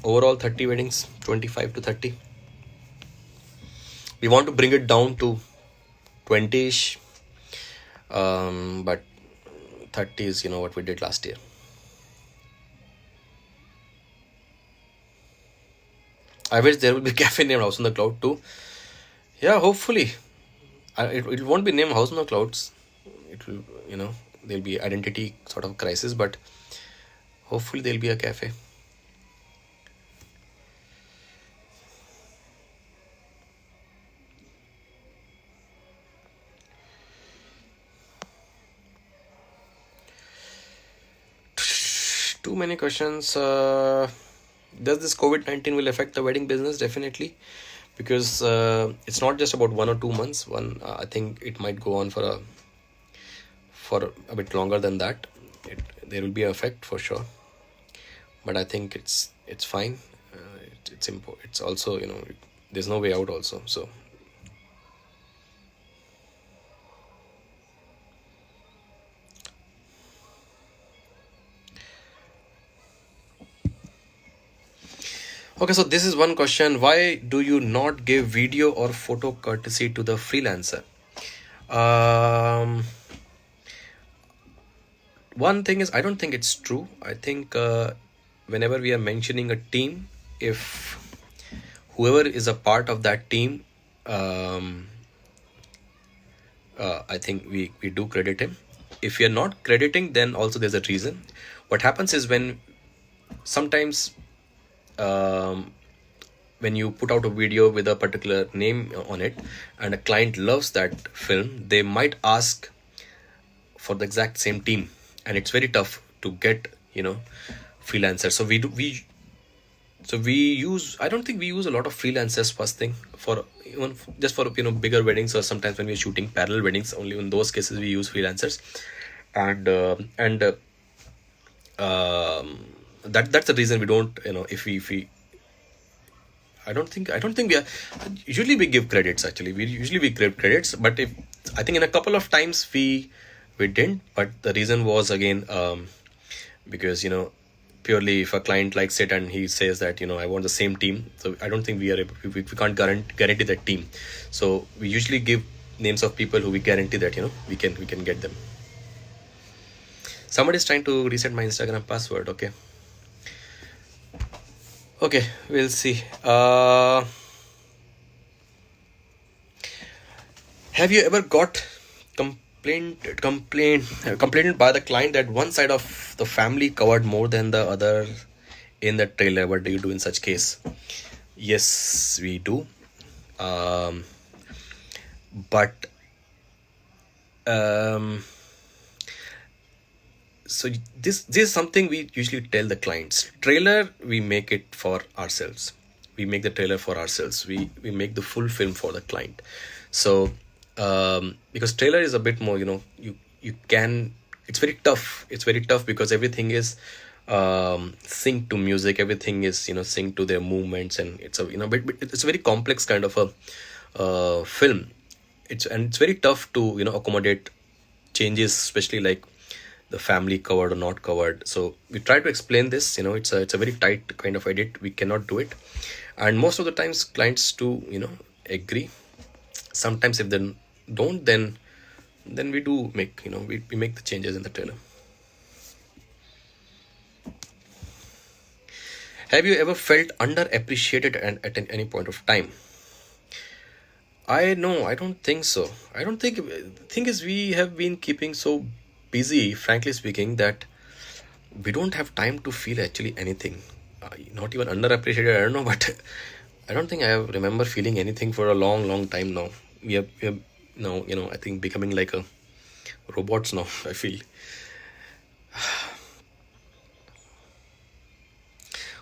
Overall 30 weddings, 25 to 30. We want to bring it down to 20ish, but 30 is what we did last year. I wish there will be a cafe named House on the Cloud too. Yeah, hopefully. It won't be named House on the Clouds. It will, there'll be identity sort of crisis, but hopefully there'll be a cafe. Too many questions. Does this COVID-19 will affect the wedding business? Definitely, because it's not just about 1 or 2 months. I think it might go on for a bit longer than that. There will be an effect for sure, but I think it's fine. It's also there's no way out also. So okay, so this is one question. Why do you not give video or photo courtesy to the freelancer? One thing is, I don't think it's true. I think whenever we are mentioning a team, if whoever is a part of that team, I think we do credit him. If we are not crediting, then also there's a reason. What happens is, when sometimes when you put out a video with a particular name on it and a client loves that film, they might ask for the exact same team, and it's very tough to get freelancers. So I don't think we use a lot of freelancers first thing, for even just for bigger weddings, or sometimes when we're shooting parallel weddings. Only in those cases we use freelancers, and that's the reason we don't if we I don't think we are. Usually we give credits. Actually, we give credits, but I think in a couple of times we didn't. But the reason was, again, because purely if a client likes it and he says that I want the same team, so I don't think we can't guarantee that team. So we usually give names of people who we guarantee that we can get them. Somebody's trying to reset my Instagram password. Okay, we'll see. Have you ever got complained by the client that one side of the family covered more than the other in the trailer. What do you do in such case? Yes, we do. Um, but um, so this is something we usually tell the clients. Trailer, we make it for ourselves. We make the trailer for ourselves. We make the full film for the client. So because trailer is a bit more, you can, it's very tough. It's very tough because everything is synced to music. Everything is, synced to their movements, and it's a, it's a very complex kind of a film. It's very tough to, accommodate changes, especially like the family covered or not covered. So we try to explain this. It's a very tight kind of edit. We cannot do it, and most of the times clients do, agree. Sometimes if they don't, then we do make, we make the changes in the trailer. Have you ever felt underappreciated at any point of time? I don't think so. I don't think. The thing is, we have been keeping so busy, frankly speaking, that we don't have time to feel actually anything. Not even underappreciated. I don't know, but I don't think I remember feeling anything for a long, long time now. We have now, I think becoming like a robots now. I feel.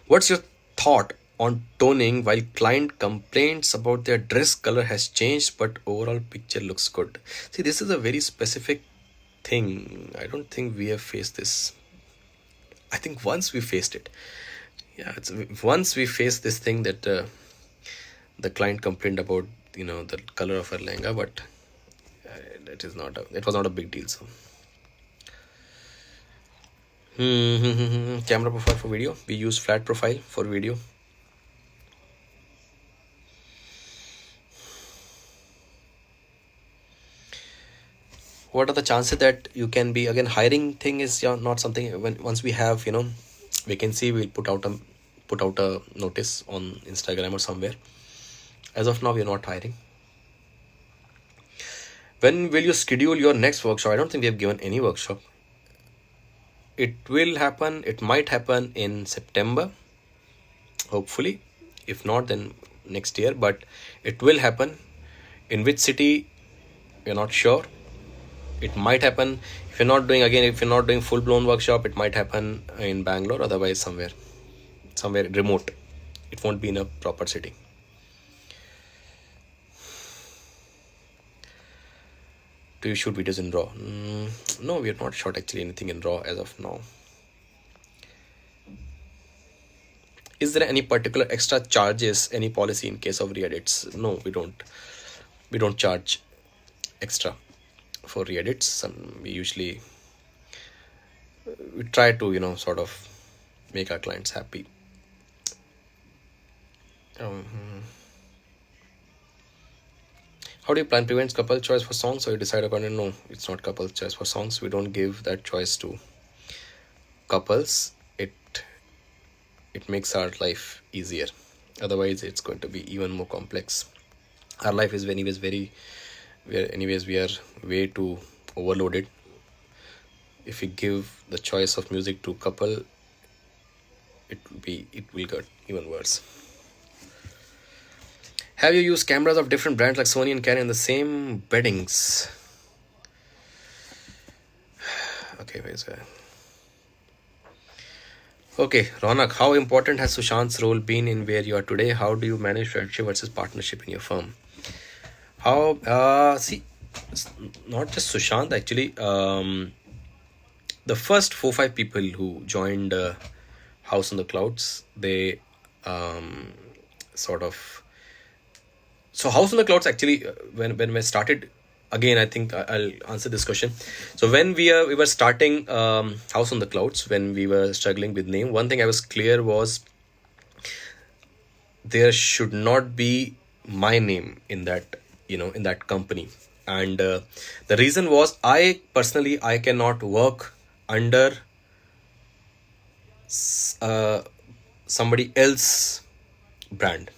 What's your thought on toning while client complains about their dress color has changed but overall picture looks good? See, this is a very specific thing. I don't think we have faced this. I think once we faced it. Yeah, once we faced this thing that the client complained about, the color of her lehenga, but it was not a big deal. So. Camera profile for video. We use flat profile for video. What are the chances that you can be again? Hiring thing is not something. Once we have vacancy, we'll put out a notice on Instagram or somewhere. As of now, we are not hiring. When will you schedule your next workshop? I don't think we have given any workshop. It will happen. It might happen in September, hopefully. If not, then next year. But it will happen. In which city, we're not sure. It might happen. If you're not doing full blown workshop, it might happen in Bangalore. Otherwise, somewhere remote. It won't be in a proper city. Do you shoot videos in RAW? No, we have not shot actually anything in RAW as of now. Is there any particular extra charges, any policy in case of re-edits? No, we don't. We don't charge extra for re-edits. We try to, sort of make our clients happy. How do you plan prevents couple choice for songs, or you decide upon it? No, it's not couple choice for songs. We don't give that choice to couples. It makes our life easier. Otherwise, it's going to be even more complex. Our life is anyways we are way too overloaded. If we give the choice of music to couple, it will get even worse. Have you used cameras of different brands like Sony and Canon in the same weddings? Okay, where's that? Okay, Ronak, how important has Sushant's role been in where you are today? How do you manage friendship versus partnership in your firm? See, not just Sushant, actually. The first 4-5 people who joined House on the Clouds, they sort of... So House on the Clouds actually, when we started, again, I think I'll answer this question. So when we were starting House on the Clouds, when we were struggling with name, one thing I was clear was there should not be my name in that, in that company. And the reason was I cannot work under somebody else brand.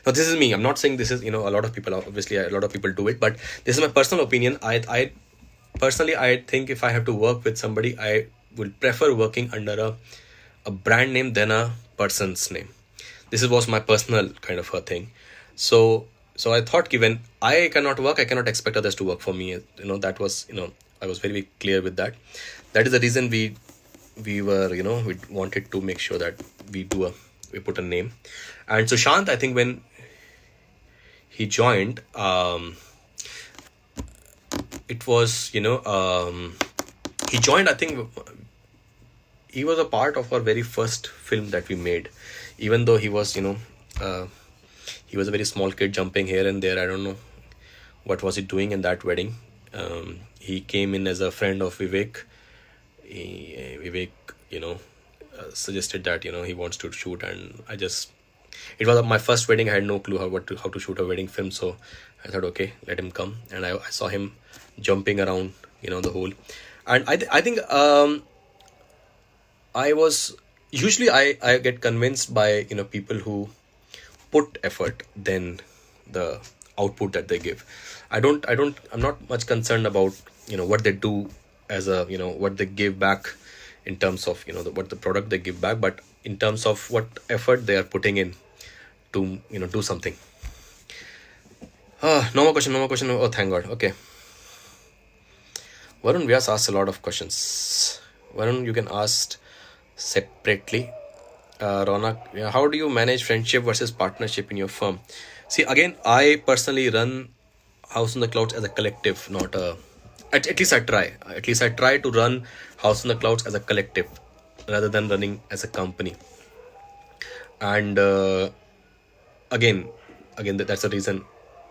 Now this is me. I'm not saying this is, a lot of people do it, but this is my personal opinion. I personally, I think if I have to work with somebody, I would prefer working under a brand name than a person's name. Was my personal kind of a thing. So I thought, given I cannot work, I cannot expect others to work for me. That was, I was very clear with that. That is the reason we were, we wanted to make sure that we put a name. And so Shant, I think when he joined, it was, he joined, I think he was a part of our very first film that we made, even though he was, he was a very small kid jumping here and there. I don't know what was he doing in that wedding. He came in as a friend of Vivek. Vivek, suggested that, he wants to shoot, and it was my first wedding. I had no clue how to shoot a wedding film, so I thought, okay, let him come. And I saw him jumping around, the whole. And I think I was usually I get convinced by people who put effort than the output that they give. I'm not much concerned about what they do as a what they give back in terms of what the product they give back, but in terms of what effort they are putting in to do something. No more question. Oh, thank God. Okay. Varun Vyas asked a lot of questions. Varun, you can ask separately. Ronak, how do you manage friendship versus partnership in your firm? See, again, I personally run House on the Clouds as a collective, not a. At least I try. At least I try to run House on the Clouds as a collective rather than running as a company. And again, that's the reason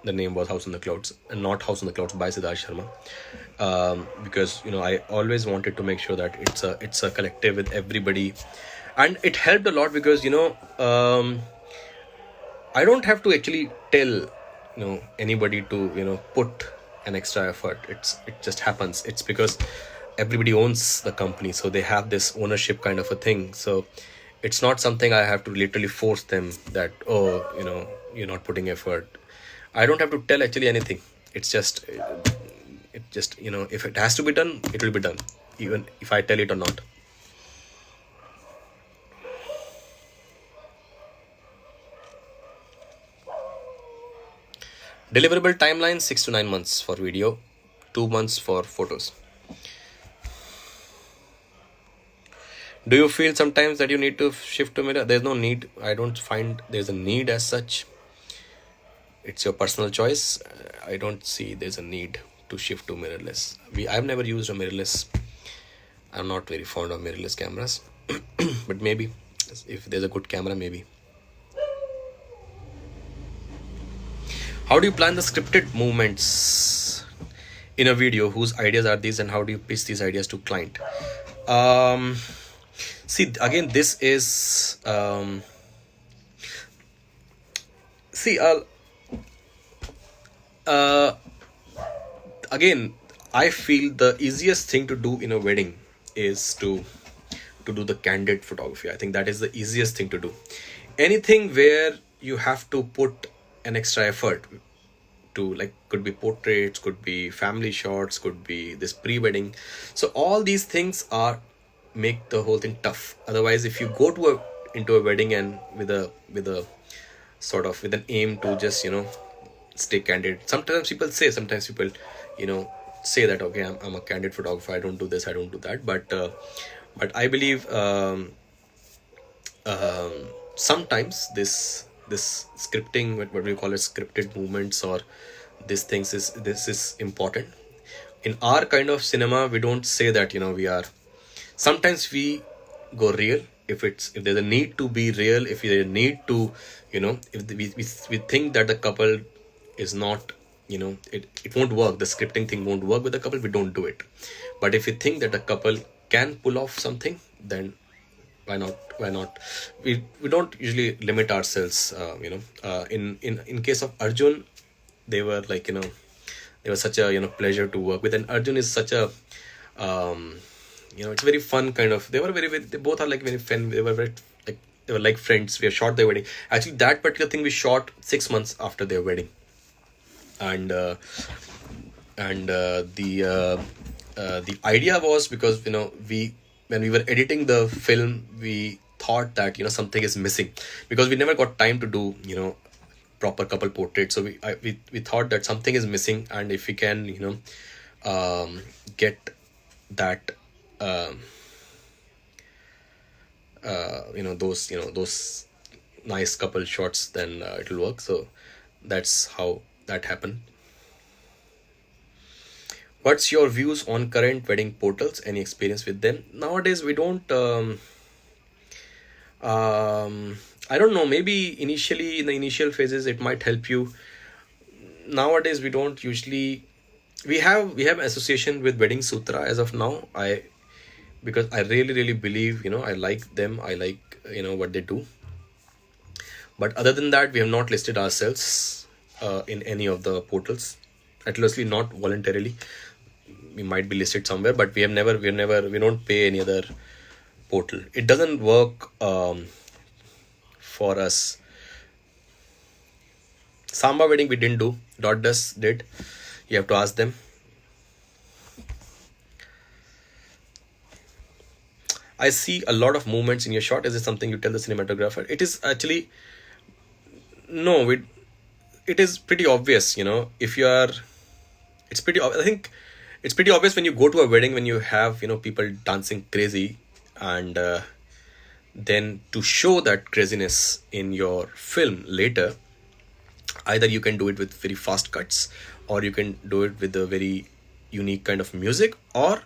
the name was House on the Clouds and not House on the Clouds by Siddharth Sharma. Because I always wanted to make sure that it's a collective with everybody, and it helped a lot because I don't have to actually tell anybody to put an extra effort. It just happens. It's because everybody owns the company, so they have this ownership kind of a thing. So it's not something I have to literally force them that, oh, you're not putting effort. I don't have to tell actually anything. It's just if it has to be done, it will be done, even if I tell it or not. Deliverable timeline 6 to 9 months for video, 2 months for photos. Do you feel sometimes that you need to shift to mirror? There's no need. I don't find there's a need as such. It's your personal choice. I don't see there's a need to shift to mirrorless. I've never used a mirrorless. I'm not very fond of mirrorless cameras, but maybe if there's a good camera, maybe. How do you plan the scripted movements in a video? Whose ideas are these, and how do you pitch these ideas to client? See, again, this is again, I feel the easiest thing to do in a wedding is to do the candid photography. I think that is the easiest thing to do. Anything where you have to put an extra effort to, like, could be portraits, could be family shots, could be this pre-wedding. So all these things make the whole thing tough. Otherwise, if you go into a wedding and with a sort of with an aim to just stay candid. Sometimes people say that, okay, I'm a candid photographer, I don't do this, I don't do that, but I believe sometimes this scripting, what we call it, scripted movements, or these things this is important. In our kind of cinema, we don't say that we are. Sometimes we go real if there's a need to be real. If there's a need to if we think that the couple is not, it won't work, the scripting thing won't work with the couple, we don't do it. But if we think that the couple can pull off something, then why not? We don't usually limit ourselves. In case of Arjun, they were like, they were such a pleasure to work with. And Arjun is such a it's very fun kind of. They were very, they both are like very fun. They were like friends. We have shot their wedding. Actually, that particular thing we shot 6 months after their wedding. And the idea was because we when we were editing the film, we thought that something is missing, because we never got time to do proper couple portraits. So we thought that something is missing, and if we can get that those nice couple shots, then it'll work. So that's how that happened. What's your views on current wedding portals? Any experience with them? Nowadays, we don't. I don't know. Maybe initially, in the initial phases, it might help you. Nowadays, we don't usually. We have association with Wedding Sutra as of now. Because I really believe, I like them. I like what they do. But other than that, we have not listed ourselves in any of the portals. At least not voluntarily. We might be listed somewhere, but we don't pay any other portal. It doesn't work for us. Samba wedding we didn't do. Dot did. You have to ask them. I see a lot of movements in your shot. Is it something you tell the cinematographer? It is actually no. It is pretty obvious. If you are, it's pretty. I think it's pretty obvious when you go to a wedding, when you have people dancing crazy, and then to show that craziness in your film later, either you can do it with very fast cuts, or you can do it with a very unique kind of music, or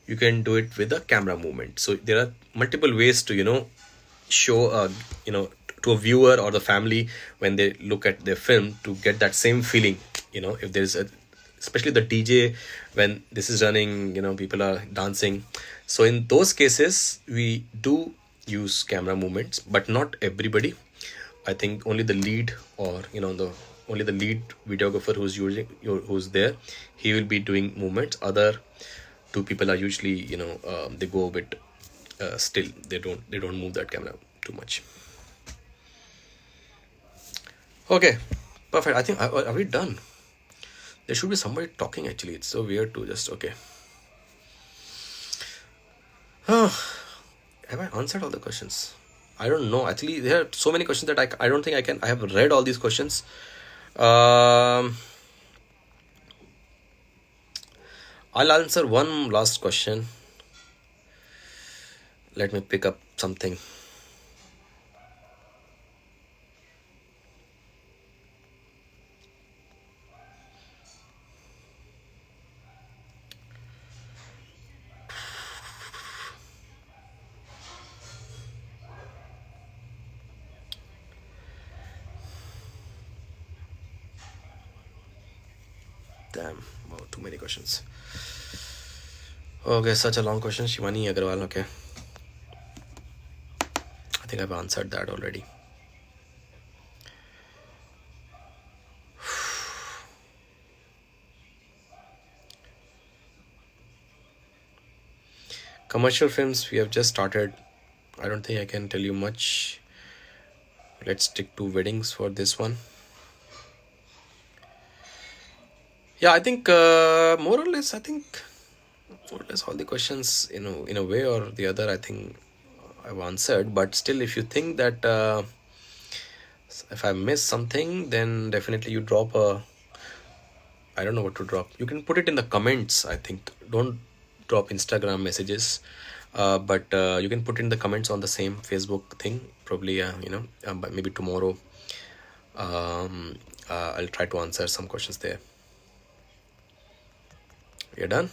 you can do it with a camera movement. So there are multiple ways to show to a viewer or the family when they look at their film, to get that same feeling. If there is especially the DJ, when this is running, people are dancing. So in those cases, we do use camera movements, but not everybody. I think only the lead, or only the lead videographer who's there, he will be doing movements. Other two people are usually they go a bit still. They don't move that camera too much. Okay, perfect. I think are we done? There should be somebody talking actually. It's so weird to just okay. Have I answered all the questions? I don't know. Actually, there are so many questions that I don't think I can. I have read all these questions. I'll answer one last question. Let me pick up something. Damn, wow, too many questions. Okay, such a long question. Shivani Agarwal, okay. I think I've answered that already. Commercial films, we have just started. I don't think I can tell you much. Let's stick to weddings for this one. Yeah, I think more or less all the questions, in a way or the other, I think I've answered. But still, if you think that if I miss something, then definitely you drop I don't know what to drop. You can put it in the comments, I think. Don't drop Instagram messages. But you can put in the comments on the same Facebook thing. Probably, but maybe tomorrow I'll try to answer some questions there. You're done?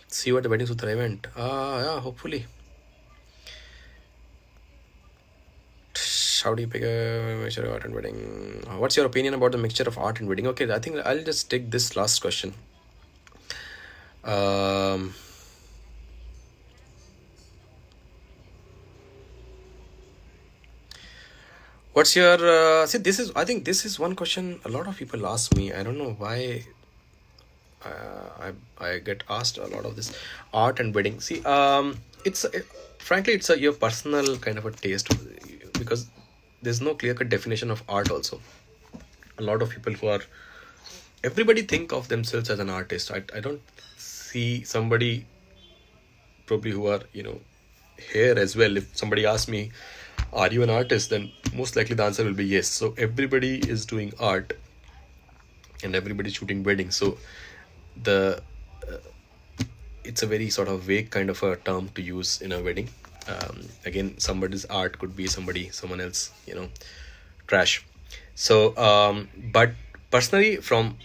See you at the Wedding Sutra event. Yeah, hopefully. How do you pick a mixture of art and wedding? What's your opinion about the mixture of art and wedding? Okay, I think I'll just take this last question. What's your see? I think this is one question a lot of people ask me. I don't know why. I get asked a lot of this art and wedding. See, frankly, it's your personal kind of a taste, because there's no clear-cut definition of art also. A lot of people who are everybody think of themselves as an artist. I don't see somebody probably who are, here as well. If somebody asks me, are you an artist, then most likely the answer will be yes. So everybody is doing art and everybody shooting weddings. So the it's a very sort of vague kind of a term to use in a wedding. Again, somebody's art could be someone else, trash. So but personally, from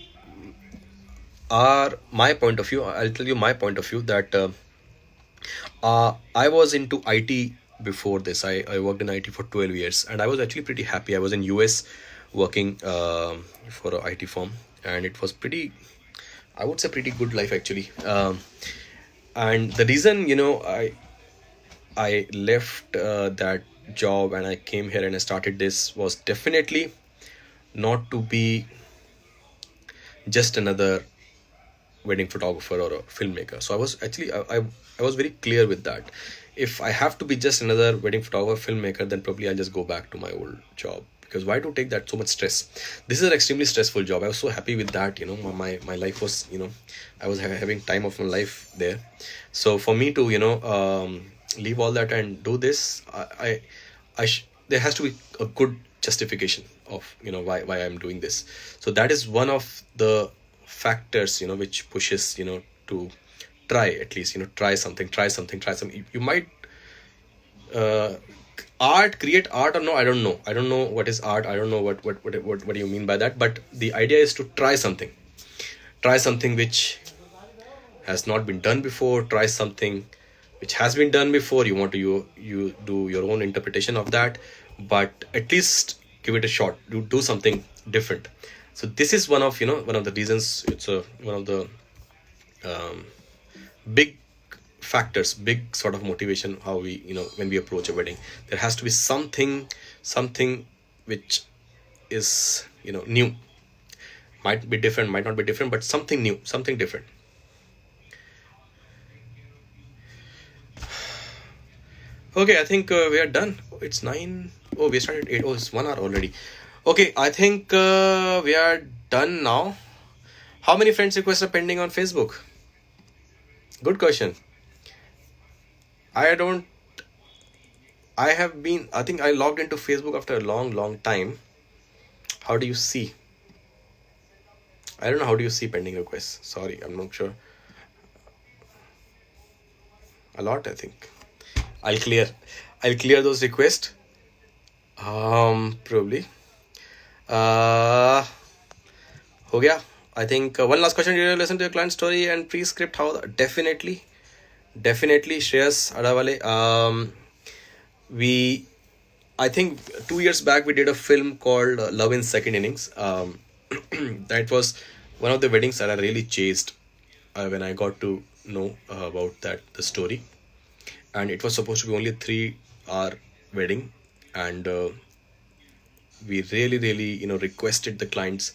my point of view, I'll tell you my point of view, that I was into IT before this. I worked in IT for 12 years and I was actually pretty happy. I was in US working for an IT firm, and it was I would say pretty good life actually. And the reason, I left that job and I came here and I started this was definitely not to be just another wedding photographer or a filmmaker. So I was actually I was very clear with that. If I have to be just another wedding photographer filmmaker, then probably I'll just go back to my old job, because why to take that so much stress? This is an extremely stressful job. I was so happy with that. My life was, I was having time of my life there. So for me to leave all that and do this, there has to be a good justification of why I'm doing this. So that is one of the factors which pushes to try, at least try something. You might create art or no, I don't know what is art. I don't know what do you mean by that, but the idea is to try something which has not been done before. Try something which has been done before. You want to you do your own interpretation of that, but at least give it a shot. Do something different. So this is one of the reasons. It's one of the big factors, big sort of motivation, how we when we approach a wedding. There has to be something which is new. Might be different, might not be different, but something new, something different. Okay, I think we are done. It's 9. Oh, we started 8. Oh, it's 1 hour already. Okay, I think we are done now. How many friends requests are pending on Facebook? Good question. I think I logged into Facebook after a long time. How do you see? I don't know. How do you see pending requests? Sorry, I'm not sure. A lot, I think. I'll clear those requests. Probably. हो गया. I think one last question. Did you listen to your client story and pre-script? How? Definitely, Shreyas Adawale. I think 2 years back we did a film called Love in Second Innings. That was one of the weddings that I really chased when I got to know about the story. And it was supposed to be only a 3-hour wedding, and we really requested the clients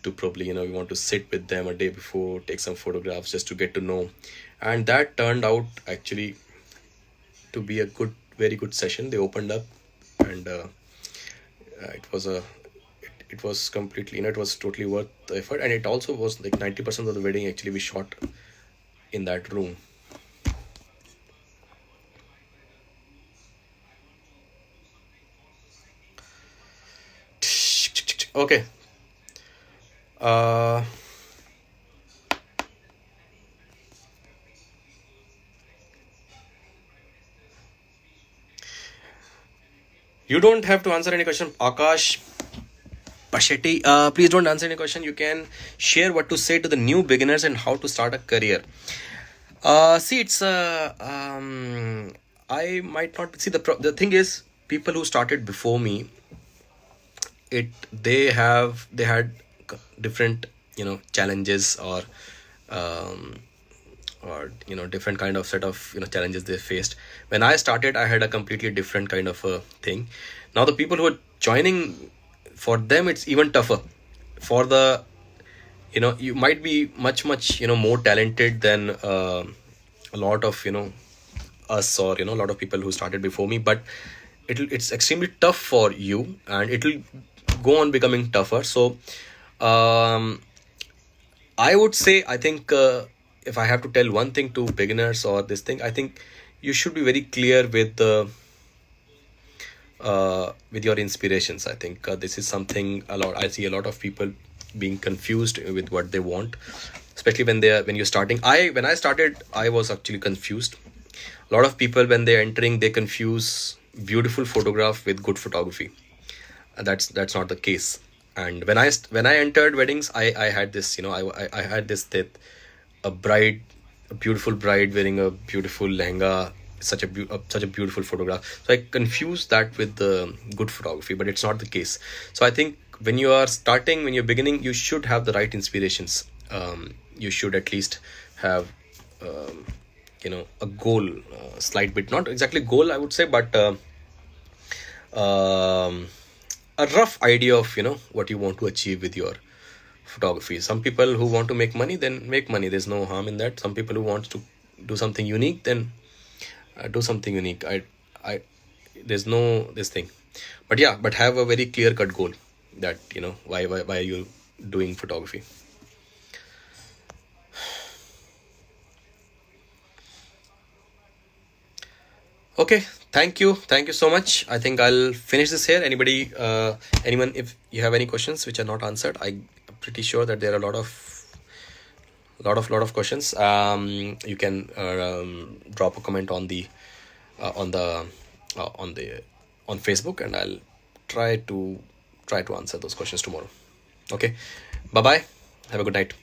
to probably we want to sit with them a day before, take some photographs just to get to know. And that turned out actually to be a very good session. They opened up, and it was completely, it was totally worth the effort. And it also was like 90% of the wedding actually we shot in that room. Okay. You don't have to answer any question, Akash Pashetti. Please don't answer any question. You can share what to say to the new beginners and how to start a career. See, it's I might not see the thing is, people who started before me, they had different challenges, or different kind of set of challenges they faced. When I started, I had a completely different kind of a thing. Now the people who are joining, for them it's even tougher. For the you might be much more talented than a lot of us, or a lot of people who started before me, but it's extremely tough for you, and it'll go on becoming tougher. So I would say, I think if I have to tell one thing to beginners or this thing, I think you should be very clear with your inspirations. I think this is something a lot. I see a lot of people being confused with what they want, especially when you're starting. When I started, I was actually confused. A lot of people, when they're entering, they confuse beautiful photograph with good photography. That's not the case. And when I entered weddings, I had this, I had this, that a beautiful bride wearing a beautiful lehenga, such a beautiful photograph. So I confused that with the good photography, but it's not the case. So I think when you are starting, when you're beginning, you should have the right inspirations. You should at least have a goal, slight bit, not exactly goal, I would say, but a rough idea of what you want to achieve with your photography. Some people who want to make money, then make money, there's no harm in that. Some people who want to do something unique, then do something unique. I There's no this thing, but yeah, but have a very clear cut goal, that why are you doing photography. Okay, thank you so much. I think I'll finish this here. Anyone, if you have any questions which are not answered, I'm pretty sure that there are a lot of questions. You can drop a comment on the on the on the on Facebook, and I'll try to answer those questions tomorrow. Okay, bye bye. Have a good night.